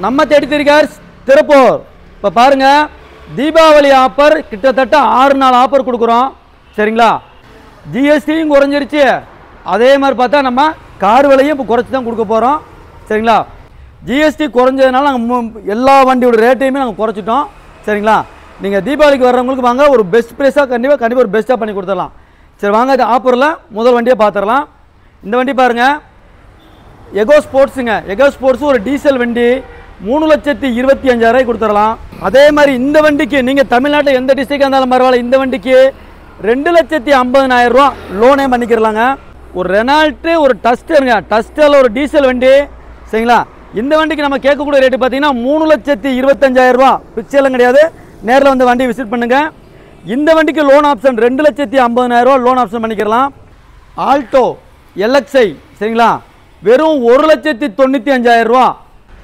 நம்ம தேடி கார்ஸ் திருப்பூர். இப்போ பாருங்க, தீபாவளி ஆஃபர் கிட்டத்தட்ட 6 நாள் ஆஃபர் கொடுக்குறோம். சரிங்களா? ஜிஎஸ்டியும் குறைஞ்சிருச்சு. அதே மாதிரி பார்த்தா நம்ம கார் விலையும் இப்போ குறைச்சி தான் கொடுக்க போகிறோம். சரிங்களா? ஜிஎஸ்டி குறைஞ்சதுனால நாங்கள் எல்லா வண்டியோட ரேட்டையுமே நாங்கள் குறைச்சிட்டோம். சரிங்களா? நீங்கள் தீபாவளிக்கு வர்றவங்களுக்கு வாங்க, ஒரு பெஸ்ட் ப்ரைஸாக கண்டிப்பாக ஒரு பெஸ்ட்டாக பண்ணி கொடுத்துடலாம். சரி வாங்க, இந்த ஆஃபரில் முதல் வண்டியை பார்த்துடலாம். இந்த வண்டி பாருங்கள், எகோ ஸ்போர்ட்ஸுங்க. எகோ ஸ்போர்ட்ஸு ஒரு டீசல் வண்டி 3,25,000 கொடுத்துடலாம். அதே மாதிரி இந்த வண்டிக்கு நீங்கள் தமிழ்நாட்டில் எந்த டிஸ்ட்ரிக்டாக இருந்தாலும் பரவாயில்ல, இந்த வண்டிக்கு 2,50,000 லோனே பண்ணிக்கிறலாங்க. ஒரு ரெனால்ட்டு ஒரு டஸ்டருங்க. டஸ்டரில் ஒரு டீசல் வண்டி. சரிங்களா? இந்த வண்டிக்கு நம்ம கேட்கக்கூடிய ரேட்டு பார்த்தீங்கன்னா 3,25,000. பிக்சர்லாம் கிடையாது, நேரில் வந்து வண்டி விசிட் பண்ணுங்கள். இந்த வண்டிக்கு லோன் ஆப்ஷன் 2,50,000 லோன் ஆப்ஷன் பண்ணிக்கிறலாம். ஆல்டோ எல்எக்ஸ்ஐ சரிங்களா, வெறும் 1,95,000.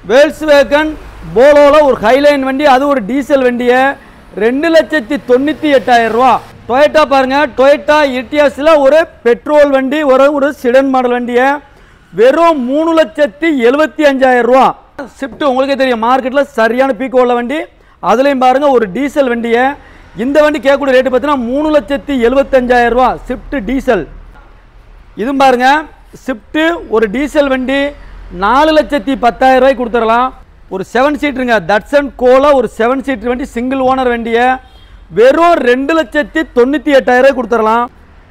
வேல்ஸ்வேகன் போலோவில் ஒரு ஹைலைன் வண்டி, அது ஒரு டீசல் வண்டியை 2,98,000. டொயோட்டா பாருங்கள், டொயோட்டா இட்டியாஸில் ஒரு பெட்ரோல் வண்டி, ஒரு சிடன் மாடல் வண்டியை வெறும் 3,75,000. ஷிஃப்ட் உங்களுக்கே தெரியும், மார்க்கெட்டில் சரியான பீக் உள்ள வண்டி. அதுலேயும் பாருங்கள் ஒரு டீசல் வண்டியை. இந்த வண்டி கேட்கக்கூடிய ரேட்டு பார்த்தீங்கன்னா 3,75,000 ஷிஃப்ட் டீசல். இதுவும் பாருங்கள், ஷிஃப்ட்டு ஒரு டீசல் வண்டி 4,10,000 கொடுத்துடலாம். ஒரு 7 சீட்டருங்க, தட்சன் கோலா ஒரு 7 சீட்டர் வண்டி, சிங்கிள் ஓனர் வண்டியை வெறும் 2,98,000 கொடுத்துடலாம்.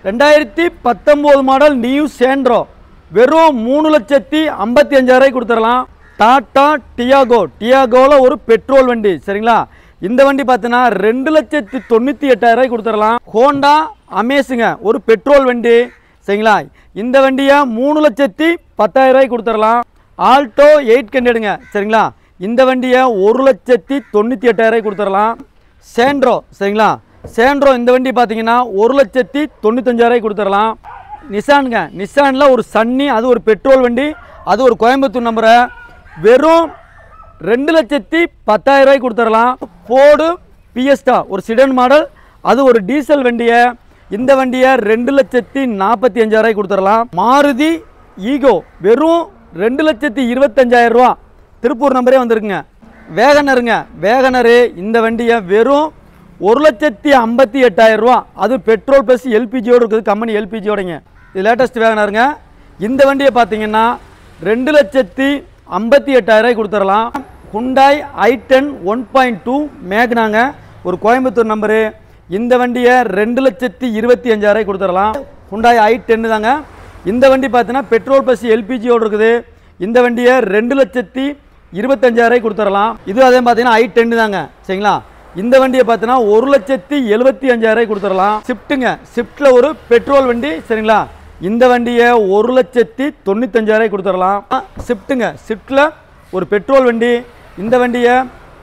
2019 மாடல் நியூ சேண்ட்ரோ வெறும் 3,55,000 கொடுத்துடலாம். டாடா டியாகோவில் ஒரு பெட்ரோல் வண்டி. சரிங்களா? இந்த வண்டி பார்த்தீங்கன்னா 2,98,000 கொடுத்துடலாம். ஹோண்டா அமேஸுங்க, ஒரு பெட்ரோல் வண்டி. சரிங்களா? இந்த வண்டியை 3,10,000 கொடுத்துடலாம். ஆல்டோ 800ங்க. சரிங்களா? இந்த வண்டியை 1,98,000 கொடுத்துடலாம். சேண்ட்ரோ சரிங்களா, சேண்ட்ரோ இந்த வண்டி பார்த்தீங்கன்னா 1,95,000 கொடுத்துடலாம். நிசானுங்க, நிசானில் ஒரு சன்னி, அது ஒரு பெட்ரோல் வண்டி, அது ஒரு கோயம்புத்தூர் நம்பரை வெறும் 2,10,000 கொடுத்துடலாம். ஃபோர்டு பிஎஸ்டா ஒரு சிடன் மாடல், அது ஒரு டீசல் வண்டியை, இந்த வண்டியை 2,45,000 கொடுத்துடலாம். மாருதி ஈகோ வெறும் 2,25,000 திருப்பூர் நம்பரே வந்திருக்குங்க. வேகனருங்க, வேகனரு இந்த வண்டியை வெறும் 1,58,000. அது பெட்ரோல் ப்ளஸ் எல்பிஜியோடு இருக்குது, கம்பெனி எல்பிஜியோடங்க. இது லேட்டஸ்ட் வேகனருங்க. இந்த வண்டியை பார்த்தீங்கன்னா 2,58,000 கொடுத்துடலாம். ஹுண்டாய் i10 1.2 மேக்னாங்க, ஒரு கோயம்புத்தூர் நம்பரு. இந்த வண்டியை 2,25,000 கொடுத்துடலாம். ஹுண்டாய் i10 தாங்க. இந்த வண்டி பார்த்தீங்கன்னா பெட்ரோல் ப்ளஸ் எல்பிஜியோடு இருக்குது. இந்த வண்டியை 2,25,000 கொடுத்துடலாம். இது அதே பார்த்தீங்கன்னா i10 தாங்க. சரிங்களா? இந்த வண்டியை பார்த்தீங்கன்னா 1,75,000 கொடுத்துடலாம். ஷிஃப்ட்டுங்க, ஷிஃப்ட்டில் ஒரு பெட்ரோல் வண்டி. சரிங்களா? இந்த வண்டியை 1,95,000 கொடுத்துடலாம். ஷிஃப்ட்டுங்க, ஷிஃப்ட்டில் ஒரு பெட்ரோல் வண்டி. இந்த வண்டியை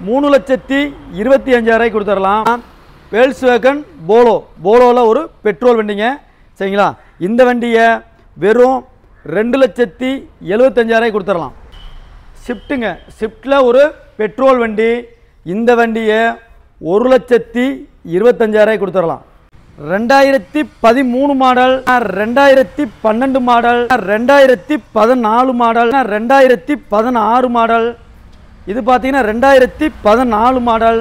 3,25,000 கொடுத்துடலாம். வேல்ஸ்வேகன் போலோவில் ஒரு பெட்ரோல் வண்டிங்க. சரிங்களா? இந்த வண்டியை வெறும் 2,75,000 கொடுத்துடலாம். ஷிஃப்ட்டுங்க, ஷிஃப்ட்டில் ஒரு பெட்ரோல் வண்டி. இந்த வண்டியை 1,25,000 கொடுத்துடலாம். 2013 மாடல், 2012 மாடல், 2014 மாடல், 2016 மாடல். இது பார்த்தீங்கன்னா 2014 மாடல்.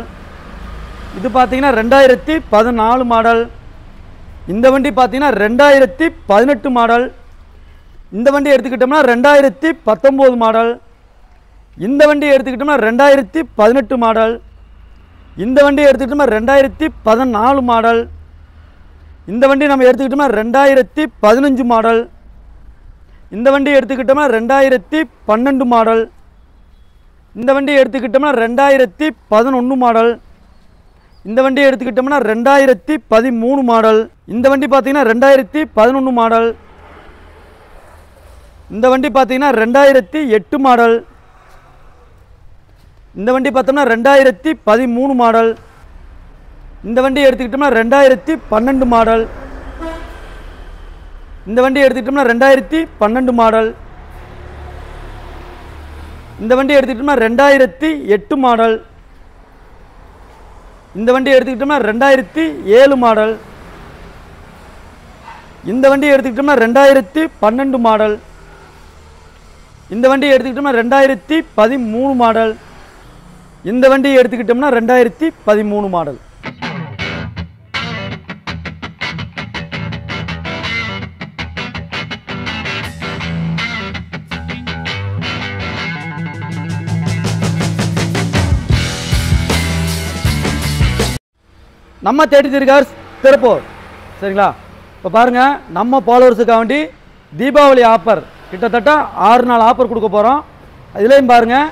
இது பார்த்தீங்கன்னா 2014 மாடல். இந்த வண்டி பார்த்தீங்கன்னா 2018 மாடல். இந்த வண்டி எடுத்துக்கிட்டோம்னா 2019 மாடல். இந்த வண்டி எடுத்துக்கிட்டோம்னா 2018 மாடல். இந்த வண்டி எடுத்துக்கிட்டோம்னா 2014 மாடல். இந்த வண்டி நம்ம எடுத்துக்கிட்டோம்னா 2015 மாடல். இந்த வண்டி எடுத்துக்கிட்டோம்னா 2012 மாடல். இந்த வண்டி எடுத்துக்கிட்டோம்னா 2011 மாடல். இந்த வண்டி எடுத்துக்கிட்டோம்னா 2013 மாடல். இந்த வண்டி பார்த்தீங்கன்னா 2011 மாடல். இந்த வண்டி பார்த்தீங்கன்னா 2008 மாடல். இந்த வண்டி பார்த்தோம்னா 2013 மாடல். இந்த வண்டி எடுத்துக்கிட்டோம்னா 2012 மாடல். இந்த வண்டி எடுத்துக்கிட்டோம்னா 2012 மாடல். இந்த வண்டி எடுத்துக்கிட்டோம்னா 2008 மாடல். இந்த வண்டி எடுத்துக்கிட்டோம்னா 2007 மாடல். இந்த வண்டி எடுத்துக்கிட்டோம்னா 2012 மாடல். இந்த வண்டி எடுத்துக்கிட்டோம்னா 2013 மாடல். இந்த வண்டியை எடுத்துக்கிட்டோம்னா 2013 மாடல். நம்ம 33 கார்ஸ் திருப்பூர். சரிங்களா? இப்போ பாருங்கள், நம்ம ஃபாலோவர்ஸுக்காக வேண்டி தீபாவளி ஆஃபர் கிட்டத்தட்ட 6 நாள் ஆஃபர் கொடுக்க போகிறோம். இதுலேயும் பாருங்கள்,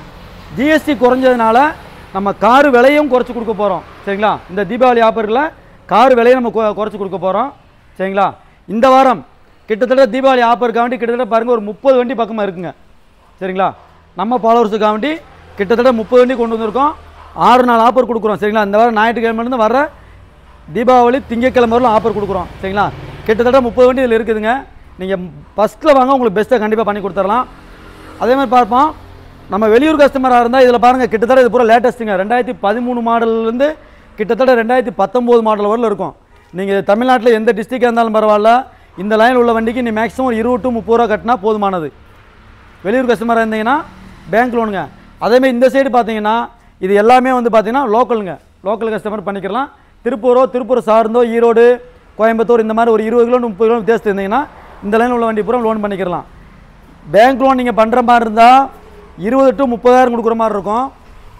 ஜிஎஸ்டி குறைஞ்சதுனால நம்ம காரு விலையும் குறைச்சி கொடுக்க போகிறோம். சரிங்களா? இந்த தீபாவளி ஆஃபரில் காரு விலையை நம்ம குறைச்சி கொடுக்க போகிறோம். சரிங்களா? இந்த வாரம் கிட்டத்தட்ட தீபாவளி ஆஃபருக்காக வேண்டி கிட்டத்தட்ட பாருங்கள் ஒரு 30 வண்டி பக்கமாக இருக்குங்க. சரிங்களா? நம்ம ஃபாலோவர்ஸுக்காக வேண்டி கிட்டத்தட்ட 30 வண்டி கொண்டு வந்திருக்கோம். 6 நாள் ஆஃபர் கொடுக்குறோம். சரிங்களா? இந்த வாரம் ஞாயிற்றுக்கிழமைலேருந்து வர தீபாவளி திங்கட்கிழமை வரலாம் ஆஃபர் கொடுக்குறோம். சரிங்களா? கிட்டத்தட்ட 30 வண்டி இதில் இருக்குதுங்க. நீங்கள் ஃபஸ்ட்டில் வாங்க, உங்களுக்கு பெஸ்ட்டாக கண்டிப்பாக பண்ணி கொடுத்துடலாம். அதே மாதிரி பார்ப்போம், நம்ம வெளியூர் கஸ்டமராக இருந்தால் இதில் பாருங்கள், கிட்டத்தட்ட இது பூரா லேட்டஸ்ட்டுங்க. 2013 மாடல்லேருந்து கிட்டத்தட்ட 2019 மாடல் வரல இருக்கும். நீங்கள் தமிழ்நாட்டில் எந்த டிஸ்ட்ரிக்டாக இருந்தாலும் பரவாயில்ல, இந்த லைன் உள்ள வண்டிக்கு நீ மேக்ஸிமம் 20 to 30 ரூபா கட்டினா போதுமானது. வெளியூர் கஸ்டமராக இருந்தீங்கன்னா பேங்க் லோனுங்க. அதேமாதிரி இந்த சைடு பார்த்தீங்கன்னா இது எல்லாமே வந்து பார்த்தீங்கன்னா லோக்கலுங்க. லோக்கல் கஸ்டமர் பண்ணிக்கலாம். திருப்பூர் சார்ந்தோ, ஈரோடு, கோயம்புத்தூர் இந்த மாதிரி ஒரு 20 கிலோ 30 கிலோ வித்தியாசத்து இருந்தீங்கன்னா இந்த லைன் உள்ள வண்டி பூரா லோன் பண்ணிக்கலாம். பேங்க் லோன் நீங்கள் பண்ணுற மாதிரி இருந்தால் 20 to 30,000 கொடுக்குற மாதிரி இருக்கும்.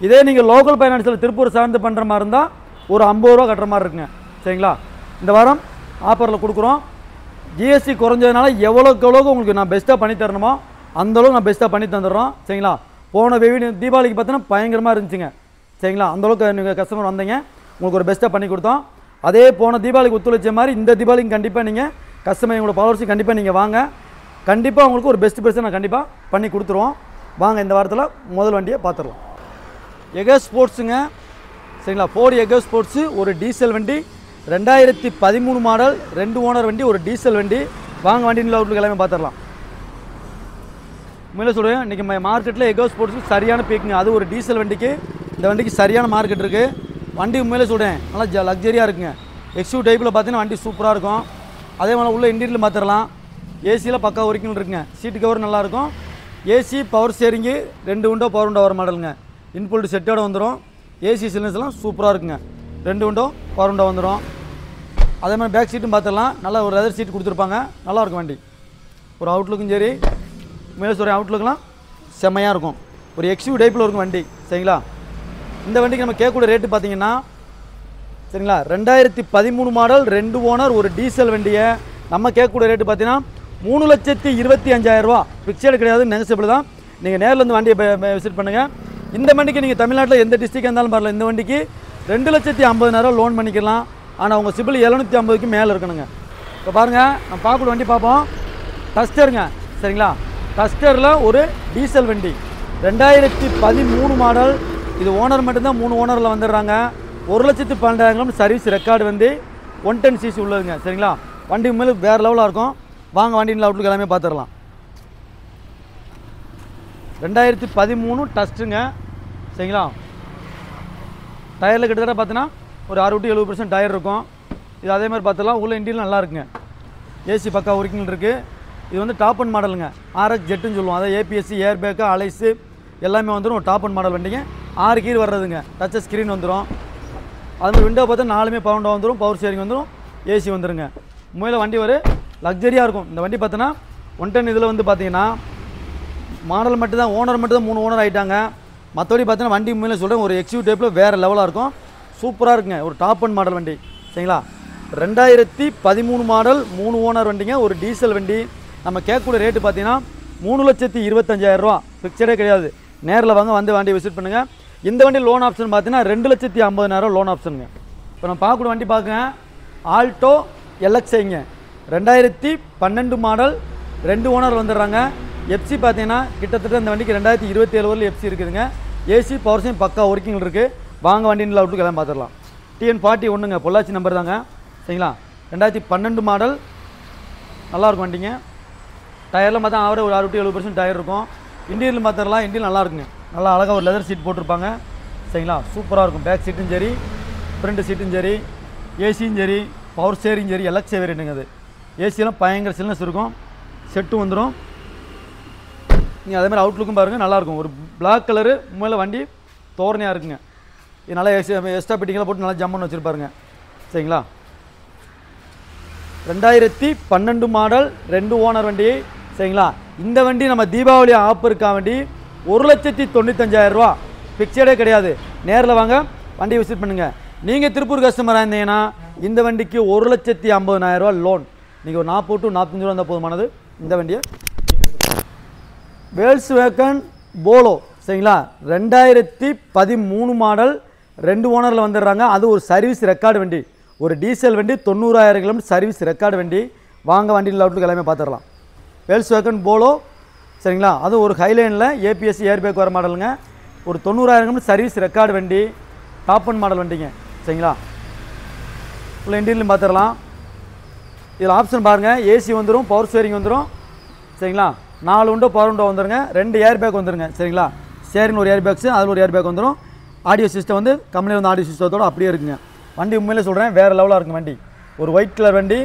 இதே நீங்கள் லோக்கல் ஃபைனான்ஸில் திருப்பூர் சார்ந்து பண்ணுற மாதிரி இருந்தால் ஒரு 50 ரூபா கட்டுற மாதிரி இருக்குங்க. சரிங்களா? இந்த வாரம் ஆஃபரில் கொடுக்குறோம். ஜிஎஸ்டி குறைஞ்சதுனால எவ்வளோக்கு உங்களுக்கு நான் பெஸ்ட்டாக பண்ணி தரணுமோ அந்தளவுக்கு நான் பெஸ்ட்டாக பண்ணி தந்துடுறோம். சரிங்களா? போன தீபாவளிக்கு பார்த்தீங்கன்னா பயங்கரமாக இருந்துச்சுங்க. சரிங்களா? அந்தளவுக்கு நீங்கள் கஸ்டமர் வந்தீங்க, உங்களுக்கு ஒரு பெஸ்ட்டாக பண்ணி கொடுத்தோம். அதே போன தீபாவளிக்கு ஒத்துழைச்ச மாதிரி இந்த தீபாவளிக்கு கண்டிப்பாக நீங்கள் கஸ்டமர் உங்களோட ஃபாலோவர்ஸுக்கு கண்டிப்பாக நீங்கள் வாங்க. கண்டிப்பாக உங்களுக்கு ஒரு பெஸ்ட் பெஸ்ட்டாக நான் கண்டிப்பாக பண்ணி கொடுத்துருவோம். வாங்க, இந்த வாரத்தில் முதல் வண்டியை பார்த்துடலாம். எகோ ஸ்போர்ட்ஸுங்க. சரிங்களா? ஃபோர்டு எகோ ஸ்போர்ட்ஸு ஒரு டீசல் வண்டி, 2013 மாடல், 2 ஓனர் வண்டி, ஒரு டீசல் வண்டி. வாங்க, வண்டியில் அவுட்லுக்கு எல்லாமே பார்த்துடலாம். உண்மையில சொல்கிறேன், இன்றைக்கி மார்க்கெட்டில் எகோ ஸ்போர்ட்ஸுக்கு சரியான பீக்குங்க. அது ஒரு டீசல் வண்டிக்கு, இந்த வண்டிக்கு சரியான மார்க்கெட் இருக்குது. வண்டி உண்மையிலே சொல்கிறேன், நல்லா லக்ஸரியாக இருக்குங்க. எக்ஸ்யூ டைப்பில் பார்த்தீங்கன்னா வண்டி சூப்பராக இருக்கும். அதே மாதிரி உள்ள இன்டீரியல் பார்த்துடலாம். ஏசியில் பக்கா ஒர்க்கிங் இருக்குங்க. சீட்டு கவர் நல்லாயிருக்கும். AC power steering, 2 window power window வர மாடலுங்க. இன்புல்டு செட்டோட வந்துடும். ஏசி சிலிண்டர்ஸ்லாம் சூப்பராக இருக்குங்க. 2 விண்டோ பவர் விண்டோ வந்துடும். அதே மாதிரி பேக் சீட்டும் பார்த்துடலாம். நல்லா ஒரு லெதர் சீட் கொடுத்துருப்பாங்க. நல்லாயிருக்கும் வண்டி. ஒரு அவுட்லுக்கும் சரி, மேலே சொல்கிறேன், அவுட்லுக்கெலாம் செம்மையாக இருக்கும். ஒரு எக்ஸ்யூ டைப்பில் இருக்கும் வண்டி. சரிங்களா? இந்த வண்டிக்கு நம்ம கேட்கக்கூடிய ரேட்டு பார்த்தீங்கன்னா, சரிங்களா, 2013 மாடல், 2 ஓனர், ஒரு டீசல் வண்டியை நம்ம கேட்கக்கூடிய ரேட்டு பார்த்தீங்கன்னா 3,25,000 ரூபா. ஃபிக்ஸடு கிடையாது, நெகசிபிள் தான். நீங்கள் நேரில் வந்து வண்டியை விசிட் பண்ணுங்கள். இந்த வண்டிக்கு நீங்கள் தமிழ்நாட்டில் எந்த டிஸ்ட்ரிக்டாக இருந்தாலும் பரவாயில்ல, இந்த வண்டிக்கு 2,50,000 லோன் பண்ணிக்கலாம். ஆனால் உங்கள் சிபில் 750க்கு மேலே இருக்கணுங்க. இப்போ பாருங்கள், நம்ம பார்க்கக்கூடிய வண்டி பார்ப்போம். டஸ்டருங்க. சரிங்களா? டஸ்டரில் ஒரு டீசல் வண்டி, 2013 மாடல். இது ஓனர் மட்டும்தான், 3 ஓனரில் வந்துடுறாங்க. 1,12,000 சர்வீஸ் ரெக்கார்டு வந்து 110 cc உள்ளதுங்க. சரிங்களா? வண்டி உண்மையில வேறு லெவலாக இருக்கும். வாங்க, வண்டியில் அவுட்லுக்கு எல்லாமே பார்த்துடலாம். 2013 டஸ்ட்டுங்க. சரிங்களா? டயரில் கிட்டத்தட்ட பார்த்தீங்கன்னா ஒரு 60 to 70% டயர் இருக்கும். இது அதே மாதிரி பார்த்துலாம். உள்ள இன்டீரியல் நல்லா இருக்குங்க. ஏசி பக்கா ஒர்க்கிங் இருக்குது. இது வந்து டாப் அண்ட் மாடலுங்க. ஆர்எக்ஸ் ஜெட்டுன்னு சொல்லுவோம். அதாவது ஏபிஎஸ்சி, ஏர் பேக்கு, அலைஸு எல்லாமே வந்துடும். ஒரு டாப் அண்ட் மாடல் வண்டிங்க. 6 கீர் வர்றதுங்க. டச் ஸ்க்ரீன் வந்துடும். அதுமாதிரி விண்டோ பார்த்தா 4மே பவர் விண்டோ வந்துடும். பவர் ஸ்டேரிங் வந்துடும். ஏசி வந்துடுங்க. உண்மையில் வண்டி ஒரு லக்ஸரியாக இருக்கும். இந்த வண்டி பார்த்தோன்னா 110 இதில் வந்து பார்த்தீங்கன்னா மாடல் மட்டும்தான், ஓனர் மட்டும்தான் 3 ஓனர் ஆகிட்டாங்க. மற்றபடி பார்த்தீங்கன்னா வண்டி உண்மையில சொல்கிறேன், ஒரு எக்ஸ்யூ டைப்பில் வேறு லெவலாக இருக்கும். சூப்பராக இருக்குங்க. ஒரு டாப் அண்ட் மாடல் வண்டி. சரிங்களா? 2013 மாடல், 3 ஓனர் வண்டிங்க, ஒரு டீசல் வண்டி. நம்ம கேட்கக்கூடிய ரேட்டு பார்த்தீங்கன்னா 3,25,000 ரூபா. ஃபிக்ஸடே கிடையாது. நேரில் வாங்க, வந்து வண்டியை விசிட் பண்ணுங்கள். இந்த வண்டி லோன் ஆப்ஷன் பார்த்தீங்கன்னா 2,50,000 லோன் ஆப்ஷனுங்க. இப்போ நம்ம பார்க்கக்கூடிய வண்டி பார்க்குங்க, ஆல்டோ எல்எக்ஸ்ஐங்க, 2012 மாடல், 2 ஓனர் வந்துடுறாங்க. எஃப்சி பார்த்தீங்கன்னா கிட்டத்தட்ட இந்த வண்டிக்கு 2027 வரல எஃப்சி இருக்குதுங்க. ஏசி பவர் ஸ்டேரிங் பக்கா ஒர்க்கிங் இருக்குது. வாங்க, வண்டியில் அவுட்லுக்கு எல்லாம் பார்த்துடலாம். TN41ங்க, பொள்ளாச்சி நம்பர் தாங்க. சரிங்களா? 2012 மாடல், நல்லாயிருக்கும் வண்டிங்க. டயரில் பார்த்தா ஆவரேஜ் ஒரு 60 to 70% டயர் இருக்கும். இன்டீரியல் பார்த்துடலாம். இன்டீரியல் நல்லா இருக்குங்க. நல்லா அழகாக ஒரு லெதர் சீட் போட்டிருப்பாங்க. சரிங்களா? சூப்பராக இருக்கும். பேக் சீட்டும் சரி, ஃப்ரண்ட் சீட்டும் சரி, ஏசியும் சரி, பவர் ஸ்டேரிங் சரி, எல்எக்ஸ் வேரியண்ட்டுங்க. அது ஏசியெல்லாம் பயங்கர சில்னஸ் இருக்கும். செட்டும் வந்துடும். நீங்கள் அதேமாதிரி அவுட்லுக்கும் பாருங்கள், நல்லாயிருக்கும். ஒரு பிளாக் கலரு உண்மையில் வண்டி தோரணையாக இருக்குங்க. இது நல்லா எக்ஸ்ட்ரா பிட்டிங்கெல்லாம் போட்டு நல்லா ஜம்முன்னு வச்சுருப்பாருங்க. சரிங்களா? 2012 மாடல் 2 ஓனர் வண்டி. சரிங்களா? இந்த வண்டி நம்ம தீபாவளி ஆஃபருக்காக வண்டி 1,95,000 ரூபா. ஃபிக்ஸடே கிடையாது. நேரில் வாங்க, வண்டி விசிட் பண்ணுங்கள். நீங்கள் திருப்பூர் கஸ்டமராக இருந்தீங்கன்னா இந்த வண்டிக்கு 1,50,000 ரூபா லோன். நீங்கள் ஒரு 40 to 45 ரூபா இருந்தால் போதுமானது. இந்த வண்டியை வேல்ஸ்வேகன் போலோ. சரிங்களா? 2013 மாடல் 2 ஓனரில் வந்துடுறாங்க. அது ஒரு சர்வீஸ் ரெக்கார்டு வண்டி. ஒரு டீசல் வண்டி 90,000 கிலோமீட்டர் சர்வீஸ் ரெக்கார்டு வண்டி. வாங்க, வண்டியில் அவுட்லுக்கு எல்லாமே பார்த்துடலாம். வேல்ஸ்வேகன் போலோ. சரிங்களா? அது ஒரு ஹைலைனில் ஏபிஎஸ் ஏர்பேக் வர மாடலுங்க. ஒரு 90,000 கிலோமீட்டர் சர்வீஸ் ரெக்கார்டு வண்டி. டாப் அண்ட் மாடல் வண்டிங்க. சரிங்களா? ஃபுல் இன்டீரியலும் பார்த்துடலாம். இதில் ஆப்ஷன் பாருங்கள். ஏசி வந்துடும், பவர் ஸ்டேரிங் வந்துடும். சரிங்களா? 4 விண்டோ பவர் விண்டோ வந்துடுங்க. 2 ஏர் பேக் வந்துடுங்க. சரிங்களா? ஸ்டேரிங் ஒரு ஏர் பேக்ஸு, அதில் ஒரு ஏர் பேக் வந்துடும். ஆடியோ சிஸ்டம் வந்து கம்பெனியில் வந்து ஆடியோ சிஸ்டத்தோடு அப்படியே இருக்குங்க. வண்டி உண்மையிலே சொல்கிறேன், வேறு லெவலாக இருக்குங்க வண்டி. ஒரு ஒயிட் கலர் வண்டி.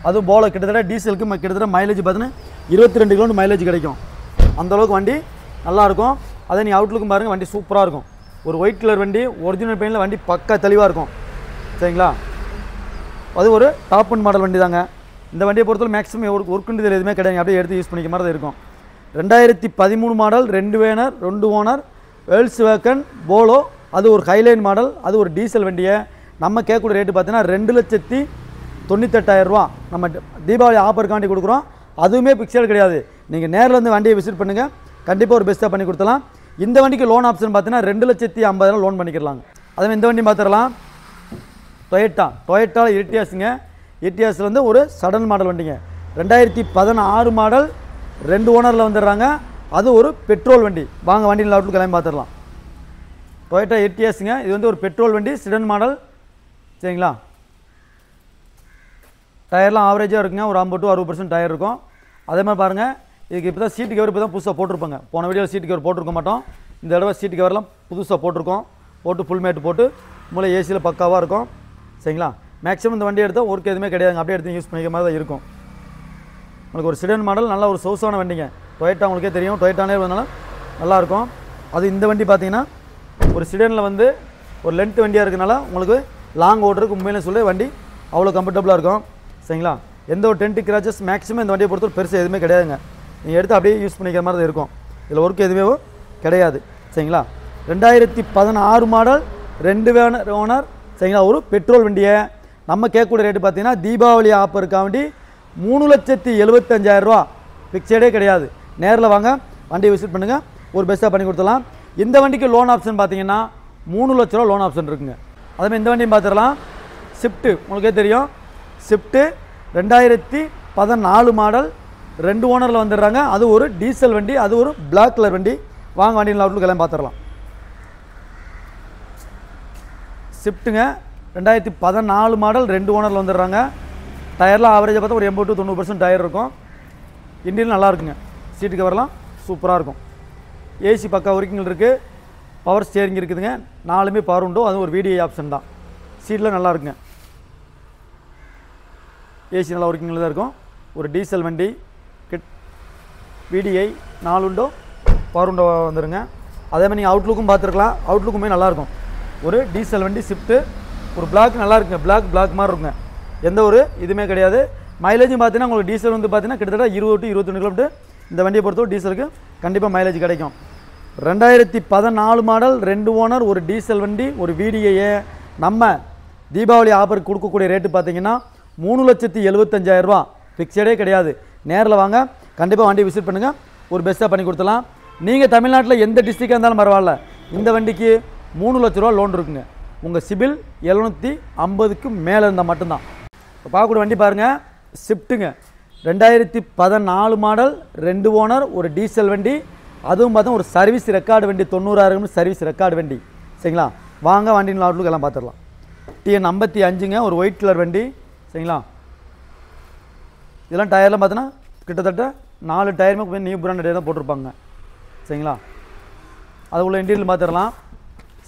அதுவும் போல கிட்டத்தட்ட டீசலுக்கு கிட்டத்தட்ட மைலேஜ் பார்த்தீங்கன்னா 22 கிலோமீட்டர் மைலேஜ் கிடைக்கும். அந்தளவுக்கு வண்டி நல்லாயிருக்கும். அதை நீங்கள் அவுட்லுக்கும் பாருங்கள், வண்டி சூப்பராக இருக்கும். ஒரு ஒயிட் கலர் வண்டி, ஒரிஜினல் பெயிண்டில் வண்டி பக்கா தெளிவாக இருக்கும். சரிங்களா? அது ஒரு டாப் அண்ட் மாடல் வண்டி தாங்க. இந்த வண்டியை பொறுத்தவரை மேக்ஸிமம் ஒர்க்குன்றது எதுவுமே கிடையாது, அப்படியே எடுத்து யூஸ் பண்ணிக்க மாதிரி தான் இருக்கும். 2013 மாடல் 2 ஓனர் வேல்ஸ்வேகன் போலோ. அது ஒரு ஹைலைன் மாடல். அது ஒரு டீசல் வண்டியை நம்ம கேட்கக்கூடிய ரேட்டு பார்த்தீங்கன்னா 2,98,000 ரூபா. நம்ம தீபாவளி ஆஃபருக்காண்டி கொடுக்குறோம். அதுவுமே பிக்சர் கிடையாது. நீங்கள் நேரில் வந்து வண்டியை விசிட் பண்ணுங்கள், கண்டிப்பாக ஒரு பெஸ்ட்டாக பண்ணி கொடுத்தலாம். இந்த வண்டிக்கு லோன் ஆப்ஷன் பார்த்தீங்கன்னா 2,50,000 லோன் பண்ணிக்கிறலாங்க. அதே இந்த வண்டி பார்த்துடலாம். டொயட்டா இரிட்டியாஸுங்க. இரிட்டியாஸில் வந்து ஒரு சடன் மாடல் வண்டிங்க. 2016 மாடல் 2 ஓனரில் வந்துடுறாங்க. அது ஒரு பெட்ரோல் வண்டி. வாங்க, வண்டியில் அவுட்லுக்கு எல்லாமே பார்த்துடலாம். டொயட்டா இரிட்டியாஸுங்க. இது வந்து ஒரு பெட்ரோல் வண்டி, சிடன் மாடல். சரிங்களா? டயர்லாம் ஆவரேஜாக இருக்குங்க. ஒரு 50 to 60% டயர் இருக்கும். அதே மாதிரி பாருங்கள், இதுக்கு இப்போ தான் சீட்டு கவர் இப்போ தான் புதுசாக போட்டிருப்பாங்க. போன வீடியோவில் சீட்டு கவர் போட்டிருக்க மாட்டோம். இந்த தடவை சீட்டு கவர்லாம் புதுசாக போட்டிருக்கோம். போட்டு ஃபுல் மேட் போட்டு மூளை ஏசியில் பக்காவாக இருக்கும். சரிங்களா? மேக்ஸிமம் இந்த வண்டி எடுத்தால் ஒர்க் எதுவுமே கிடையாதுங்க, அப்படியே எடுத்து யூஸ் பண்ணிக்கிற மாதிரி தான் இருக்கும். உங்களுக்கு ஒரு சிடன் மாடல், நல்ல ஒரு சொகுசான வண்டிங்க. டொயட்டா உங்களுக்கே தெரியும், டொயட்டானே வந்தாலும் நல்லாயிருக்கும். அது இந்த வண்டி பார்த்தீங்கன்னா ஒரு சிடனில் வந்து ஒரு லென்த் வண்டியாக இருக்கனால உங்களுக்கு லாங் ஓடுறதுக்கு உண்மையிலே சொல்லி வண்டி அவ்வளோ கம்ஃபர்டபுளாக இருக்கும். சரிங்களா? எந்த ஒரு டென்ட் கிராச்சஸ் மேக்ஸிமம் இந்த வண்டியை பொறுத்தவரை பெருசாக எதுவுமே கிடையாதுங்க. நீங்கள் எடுத்து அப்படியே யூஸ் பண்ணிக்கிற மாதிரி தான் இருக்கும். இதில் ஒர்க் எதுவுமே கிடையாது. சரிங்களா? 2016 மாடல் 2 ஓனர். சரிங்களா? ஒரு பெட்ரோல் வண்டியை நம்ம கேட்கக்கூடிய ரேட்டு பார்த்தீங்கன்னா தீபாவளி ஆஃபருக்காக வேண்டி 3,75,000 ரூபா. ஃபிக்ஸடே கிடையாது. நேரில் வாங்க, வண்டியை விசிட் பண்ணுங்கள், ஒரு பெஸ்ட்டாக பண்ணி கொடுத்துடலாம். இந்த வண்டிக்கு லோன் ஆப்ஷன் பார்த்தீங்கன்னா 3 லட்ச ரூபா லோன் ஆப்ஷன் இருக்குங்க. அதேமாதிரி இந்த வண்டியும் பார்த்துடலாம். ஸ்விஃப்ட்டு உங்களுக்கே தெரியும். ஸ்விஃப்ட்டு 2014 மாடல் 2 ஓனரில் வந்துடுறாங்க. அது ஒரு டீசல் வண்டி. அது ஒரு பிளாக் கலர் வண்டி. வாங்க, வண்டியில் அவுட்லுக்கு எல்லாம் பார்த்துடலாம். ஸ்விஃப்ட்டுங்க 2014 மாடல் 2 ஓனரில் வந்துடுறாங்க. டயர்லாம் ஆவரேஜாக பார்த்தா ஒரு 80 to 90% டயர் இருக்கும். இன்டீரியல் நல்லா இருக்குங்க. சீட்டு கவர்லாம் சூப்பராக இருக்கும். ஏசி பக்கா ஒர்க்கிங் இருக்குது. பவர் ஸ்டேரிங் இருக்குதுங்க. 4மே பவர் உண்டோ. அது ஒரு VDI ஆப்ஷன் தான். சீட்டில் நல்லா இருக்குங்க. ஏசி நல்லா ஒர்க்கிங்கில் தான் இருக்கும். ஒரு டீசல் வண்டி, VDI 4 உண்டோ பவர் உண்டோ வந்துடுங்க. அதே மாதிரி நீங்கள் அவுட்லுக்கும் பார்த்துருக்கலாம். அவுட்லுக்குமே நல்லாயிருக்கும். ஒரு டீசல் வண்டி ஸ்விஃப்ட்டு. ஒரு பிளாக் நல்லா இருக்குங்க. பிளாக் மாதிரி இருக்குங்க. எந்த ஒரு இதுவுமே கிடையாது. மைலேஜும் பார்த்தீங்கன்னா உங்களுக்கு டீசல் வந்து பார்த்தீங்கன்னா கிட்டத்தட்ட 20 to 21 கிலோமீட்டர் இந்த வண்டியை பொறுத்தவரை டீசலுக்கு கண்டிப்பாக மைலேஜ் கிடைக்கும். 2014 மாடல் 2 ஓனர் ஒரு டீசல் வண்டி, ஒரு VDI நம்ம தீபாவளி ஆஃபருக்கு கொடுக்கக்கூடிய ரேட்டு பார்த்தீங்கன்னா 3,75,000 ரூபா. ஃபிக்ஸடே கிடையாது. நேரில் வாங்க, கண்டிப்பாக வண்டி விசிட் பண்ணுங்கள், ஒரு பெஸ்ட்டாக பண்ணி கொடுத்துலாம். நீங்கள் தமிழ்நாட்டில் எந்த டிஸ்ட்ரிக்டாக இருந்தாலும் பரவாயில்ல, இந்த வண்டிக்கு 3 லட்ச ரூபா லோன் இருக்குங்க. உங்கள் சிபில் 750க்கு மேலே இருந்தால் மட்டும்தான். இப்போ பார்க்கக்கூடிய வண்டி பாருங்கள், ஸ்விஃப்ட்டுங்க 2014 மாடல் 2 ஓனர் ஒரு டீசல் வண்டி. அதுவும் பார்த்தா ஒரு சர்வீஸ் ரெக்கார்டு வண்டி. 90,000 சர்வீஸ் ரெக்கார்டு வண்டி. சரிங்களா? வாங்க, வண்டியின் அவுட்லுக்கு எல்லாம் பார்த்துடலாம். TN 55ங்க ஒரு ஒயிட் கலர் வண்டி. சரிங்களா? இதெல்லாம் டயர்லாம் பார்த்தோன்னா கிட்டத்தட்ட 4 டயருமே நியூ பிராண்ட் டயர் தான் போட்டிருப்பாங்க. சரிங்களா? அது உள்ள இன்டீரியல் பார்த்துடலாம்.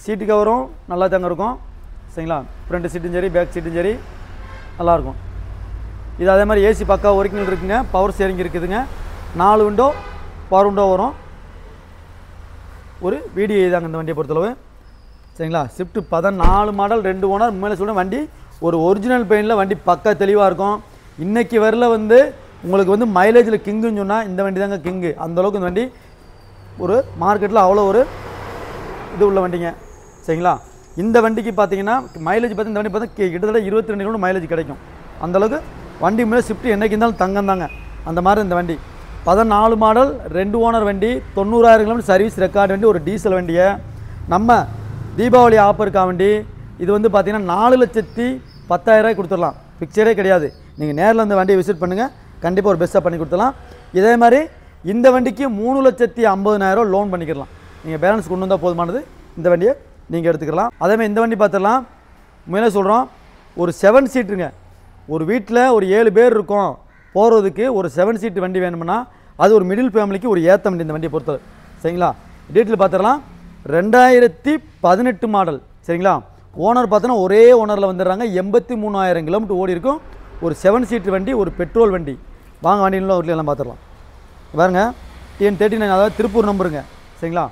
சீட்டு கவரும் நல்லா தாங்க இருக்கும். சரிங்களா? ஃப்ரண்ட் சீட்டும் சரி, பேக் சீட்டும் சரி நல்லாயிருக்கும். இது அதே மாதிரி ஏசி பக்கா ஒர்க்கிங் இருக்குங்க. பவர் ஸ்டேரிங் இருக்குதுங்க. 4 விண்டோ பவர் விண்டோ வரும். ஒரு VDI தாங்க இந்த வண்டியை பொறுத்தளவு. சரிங்களா. Swift 14 model 2 owner. உண்மையில சொல்கிறேன் வண்டி ஒரு ஒரிஜினல் பெயிண்டில் வண்டி பக்கா தெளிவாக இருக்கும். இன்றைக்கி வரல வந்து உங்களுக்கு வந்து மைலேஜில் கிங்குன்னு சொன்னால் இந்த வண்டி தாங்க கிங்கு. அந்தளவுக்கு இந்த வண்டி ஒரு மார்க்கெட்டில் அவ்வளோ ஒரு இது உள்ள வண்டிங்க. சரிங்களா. இந்த வண்டிக்கு பார்த்தீங்கன்னா மைலேஜ் பார்த்து இந்த வண்டி பார்த்தா கிட்டத்தட்ட 22 கிலோமீட்டர் மைலேஜ் கிடைக்கும். அந்தளவுக்கு வண்டி மேலே ஸ்விஃப்ட் என்றைக்கு இருந்தாலும் தங்கம் தாங்க. அந்த மாதிரி இந்த வண்டி 14 மாடல் 2 ஓனர் வண்டி 90,000 கிலோமீட்டர் சர்வீஸ் ரெக்கார்டு வண்டி, ஒரு டீசல் வண்டியை நம்ம தீபாவளி ஆஃபருக்கா வண்டி. இது வந்து பார்த்தீங்கன்னா 4,10,000 கொடுத்துடலாம். பிக்சரே கிடையாது. நீங்கள் நேரில் இந்த வண்டியை விசிட் பண்ணுங்கள், கண்டிப்பாக ஒரு பெஸ்ட்டாக பண்ணி கொடுத்துடலாம். இதே மாதிரி இந்த வண்டிக்கு 3,50,000 லோன் பண்ணிக்கலாம். நீங்கள் பேலன்ஸ் கொண்டு வந்தால் போதுமானது. இந்த வண்டியை நீங்கள் எடுத்துக்கலாம். அதேமாதிரி இந்த வண்டி பார்த்துடலாம். உண்மையிலே சொல்கிறோம், ஒரு 7 சீட்டுங்க. ஒரு வீட்டில் ஒரு 7 பேர் இருக்கும் போகிறதுக்கு ஒரு 7 சீட்டு வண்டி வேணும்னா அது ஒரு மிடில் ஃபேமிலிக்கு ஒரு ஏற்ற வண்டி இந்த வண்டியை பொறுத்தது. சரிங்களா. டீட்டெயில் பார்த்துடலாம். 2018 மாடல். சரிங்களா. ஓனர் பார்த்தோன்னா ஒரே ஓனரில் வந்துடுறாங்க. 83,000 கிலோமீட்டர் ஓடி இருக்கும். ஒரு 7 சீட்டு வண்டி, ஒரு பெட்ரோல் வண்டி. வாங்க வண்டியில் ஒரு எல்லாம் பார்த்துடலாம். பாருங்க TN39, அதாவது திருப்பூர் நம்பருங்க. சரிங்களா.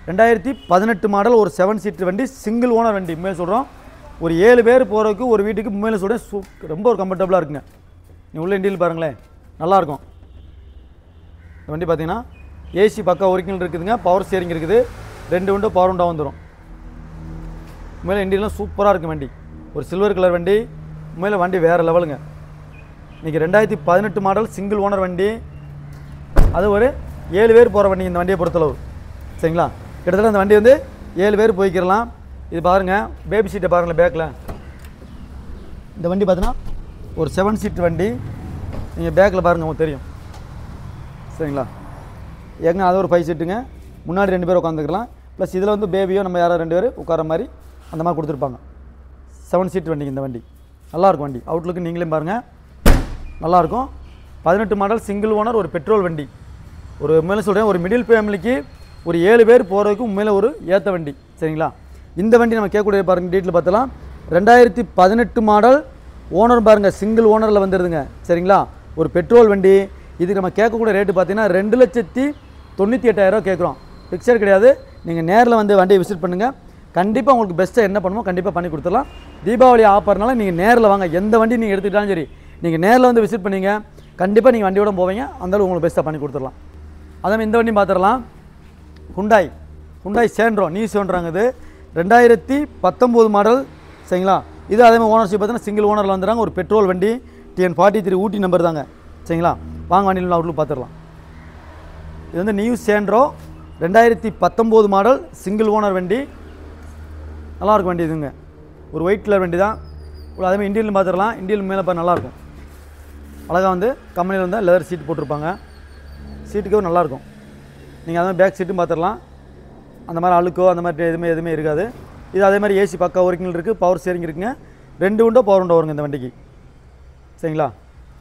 2018 மாடல் ஒரு 7 சீட்டு வண்டி, சிங்கிள் ஓனர் வண்டி. உண்மையில சொல்கிறோம், ஒரு 7 பேர் போகிறதுக்கு ஒரு வீட்டுக்கு உண்மையில சொல்கிறேன் ரொம்ப ஒரு கம்ஃபர்டபுளாக இருக்குங்க. நீ உள்ள இண்டியில் பாருங்களேன், நல்லாயிருக்கும். இந்த வண்டி பார்த்தீங்கன்னா ஏசி பக்கா ஒரிஜினல் இருக்குதுங்க. பவர் ஸ்டியரிங் இருக்குது. 2 விண்டோ பவர் விண்டோ வந்துடும். உண்மையில இண்டியெலாம் சூப்பராக இருக்குது வண்டி. ஒரு சில்வர் கலர் வண்டி. உண்மையில வண்டி வேறு லெவலுங்க. இன்றைக்கி 2018 மாடல் சிங்கிள் ஓனர் வண்டி. அது ஒரு 7 பேர் போகிற வண்டி இந்த வண்டியை பொறுத்தளவு. சரிங்களா. கிட்டத்தட்ட அந்த வண்டி வந்து 7 பேர் போய்க்கிடலாம். இது பாருங்கள், பேபி சீட்டை பாருங்களேன் பேக்கில். இந்த வண்டி பார்த்தீங்கன்னா ஒரு 7 சீட்டு வண்டி. நீங்கள் பேக்கில் பாருங்கள், உங்களுக்கு தெரியும். சரிங்களா. ஏங்க அது ஒரு 5 சீட்டுங்க. முன்னாடி 2 பேர் உட்காந்துக்கலாம். ப்ளஸ் இதில் வந்து பேபியோ நம்ம யாரோ 2 பேர் உட்கார மாதிரி அந்த மாதிரி கொடுத்துருப்பாங்க. 7 சீட்டு வண்டிங்க இந்த வண்டி. நல்லாயிருக்கும் வண்டி. அவுட்லுக்கு நீங்களே பாருங்கள், நல்லாயிருக்கும். 18 மாடல் சிங்கிள் ஓனர், ஒரு பெட்ரோல் வண்டி. ஒரு உண்மையில சொல்கிறேன், ஒரு மிடில் ஃபேமிலிக்கு ஒரு 7 பேர் போகிறதுக்கு உண்மையில ஒரு ஏற்ற வண்டி. சரிங்களா. இந்த வண்டி நம்ம கேட்கக்கூடிய பாருங்கள், டீட்டெயில் பார்த்தலாம். 2018 மாடல் ஓனர் பாருங்கள், சிங்கிள் ஓனரில் வந்துடுதுங்க. சரிங்களா. ஒரு பெட்ரோல் வண்டி. இதுக்கு நம்ம கேட்கக்கூடிய ரேட்டு பார்த்தீங்கன்னா 2,98,000 கேட்குறோம். பிக்சர் கிடையாது. நீங்கள் நேரில் வந்து வண்டியை விசிட் பண்ணுங்கள், கண்டிப்பாக உங்களுக்கு பெஸ்ட்டாக என்ன பண்ணுமோ கண்டிப்பாக பண்ணி கொடுத்துடலாம். தீபாவளி ஆஃபர்னால நீங்கள் நேரில் வாங்க. எந்த வண்டி நீங்கள் எடுத்துக்கிட்டாலும் சரி, நீங்கள் நேரில் வந்து விசிட் பண்ணிங்க, கண்டிப்பாக நீங்கள் வண்டியோட போவீங்க. அந்தளவு உங்களுக்கு பெஸ்ட்டாக பண்ணி கொடுத்துடலாம். அதே இந்த வண்டி பார்த்துடலாம். ஹுண்டாய் சேண்ட்ரோ, நியூ சேண்ட்ரோங்க. இது 2019 மாடல். சரிங்களா. இது அதேமாதிரி ஓனர்ஷிப் பார்த்தீங்கன்னா சிங்கிள் ஓனரில் வந்துடுறாங்க. ஒரு பெட்ரோல் வண்டி. TN43 ஊட்டி நம்பர் தாங்க. சரிங்களா. வாங்க வண்டியில் அவுட்லுக் பார்த்துடலாம். இது வந்து new Santro 2019 model single owner வண்டி. நல்லாயிருக்கும் வண்டி இதுங்க. ஒரு ஒயிட் கலர் வண்டி தான். அதேமாதிரி இண்டியன் பார்த்துடலாம். இண்டியன் மேலே பார்த்து நல்லாயிருக்கும். அழகாக வந்து கம்பெனியில் வந்து லெதர் சீட் போட்டிருப்பாங்க. சீட்டுக்கும் நல்லாயிருக்கும். நீங்கள் அதே மாதிரி பேக் சீட்டும் பார்த்துடலாம். அந்த மாதிரி அழுக்கோ அந்த மாதிரி எதுவுமே இருக்காது. இது அதே மாதிரி ஏசி பக்கா ஒரிஜினல் இருக்குது. பவர் ஸ்டியரிங் இருக்குங்க. 2 விண்டோ பவர் விண்டோ வருங்க இந்த வண்டிக்கு. சரிங்களா.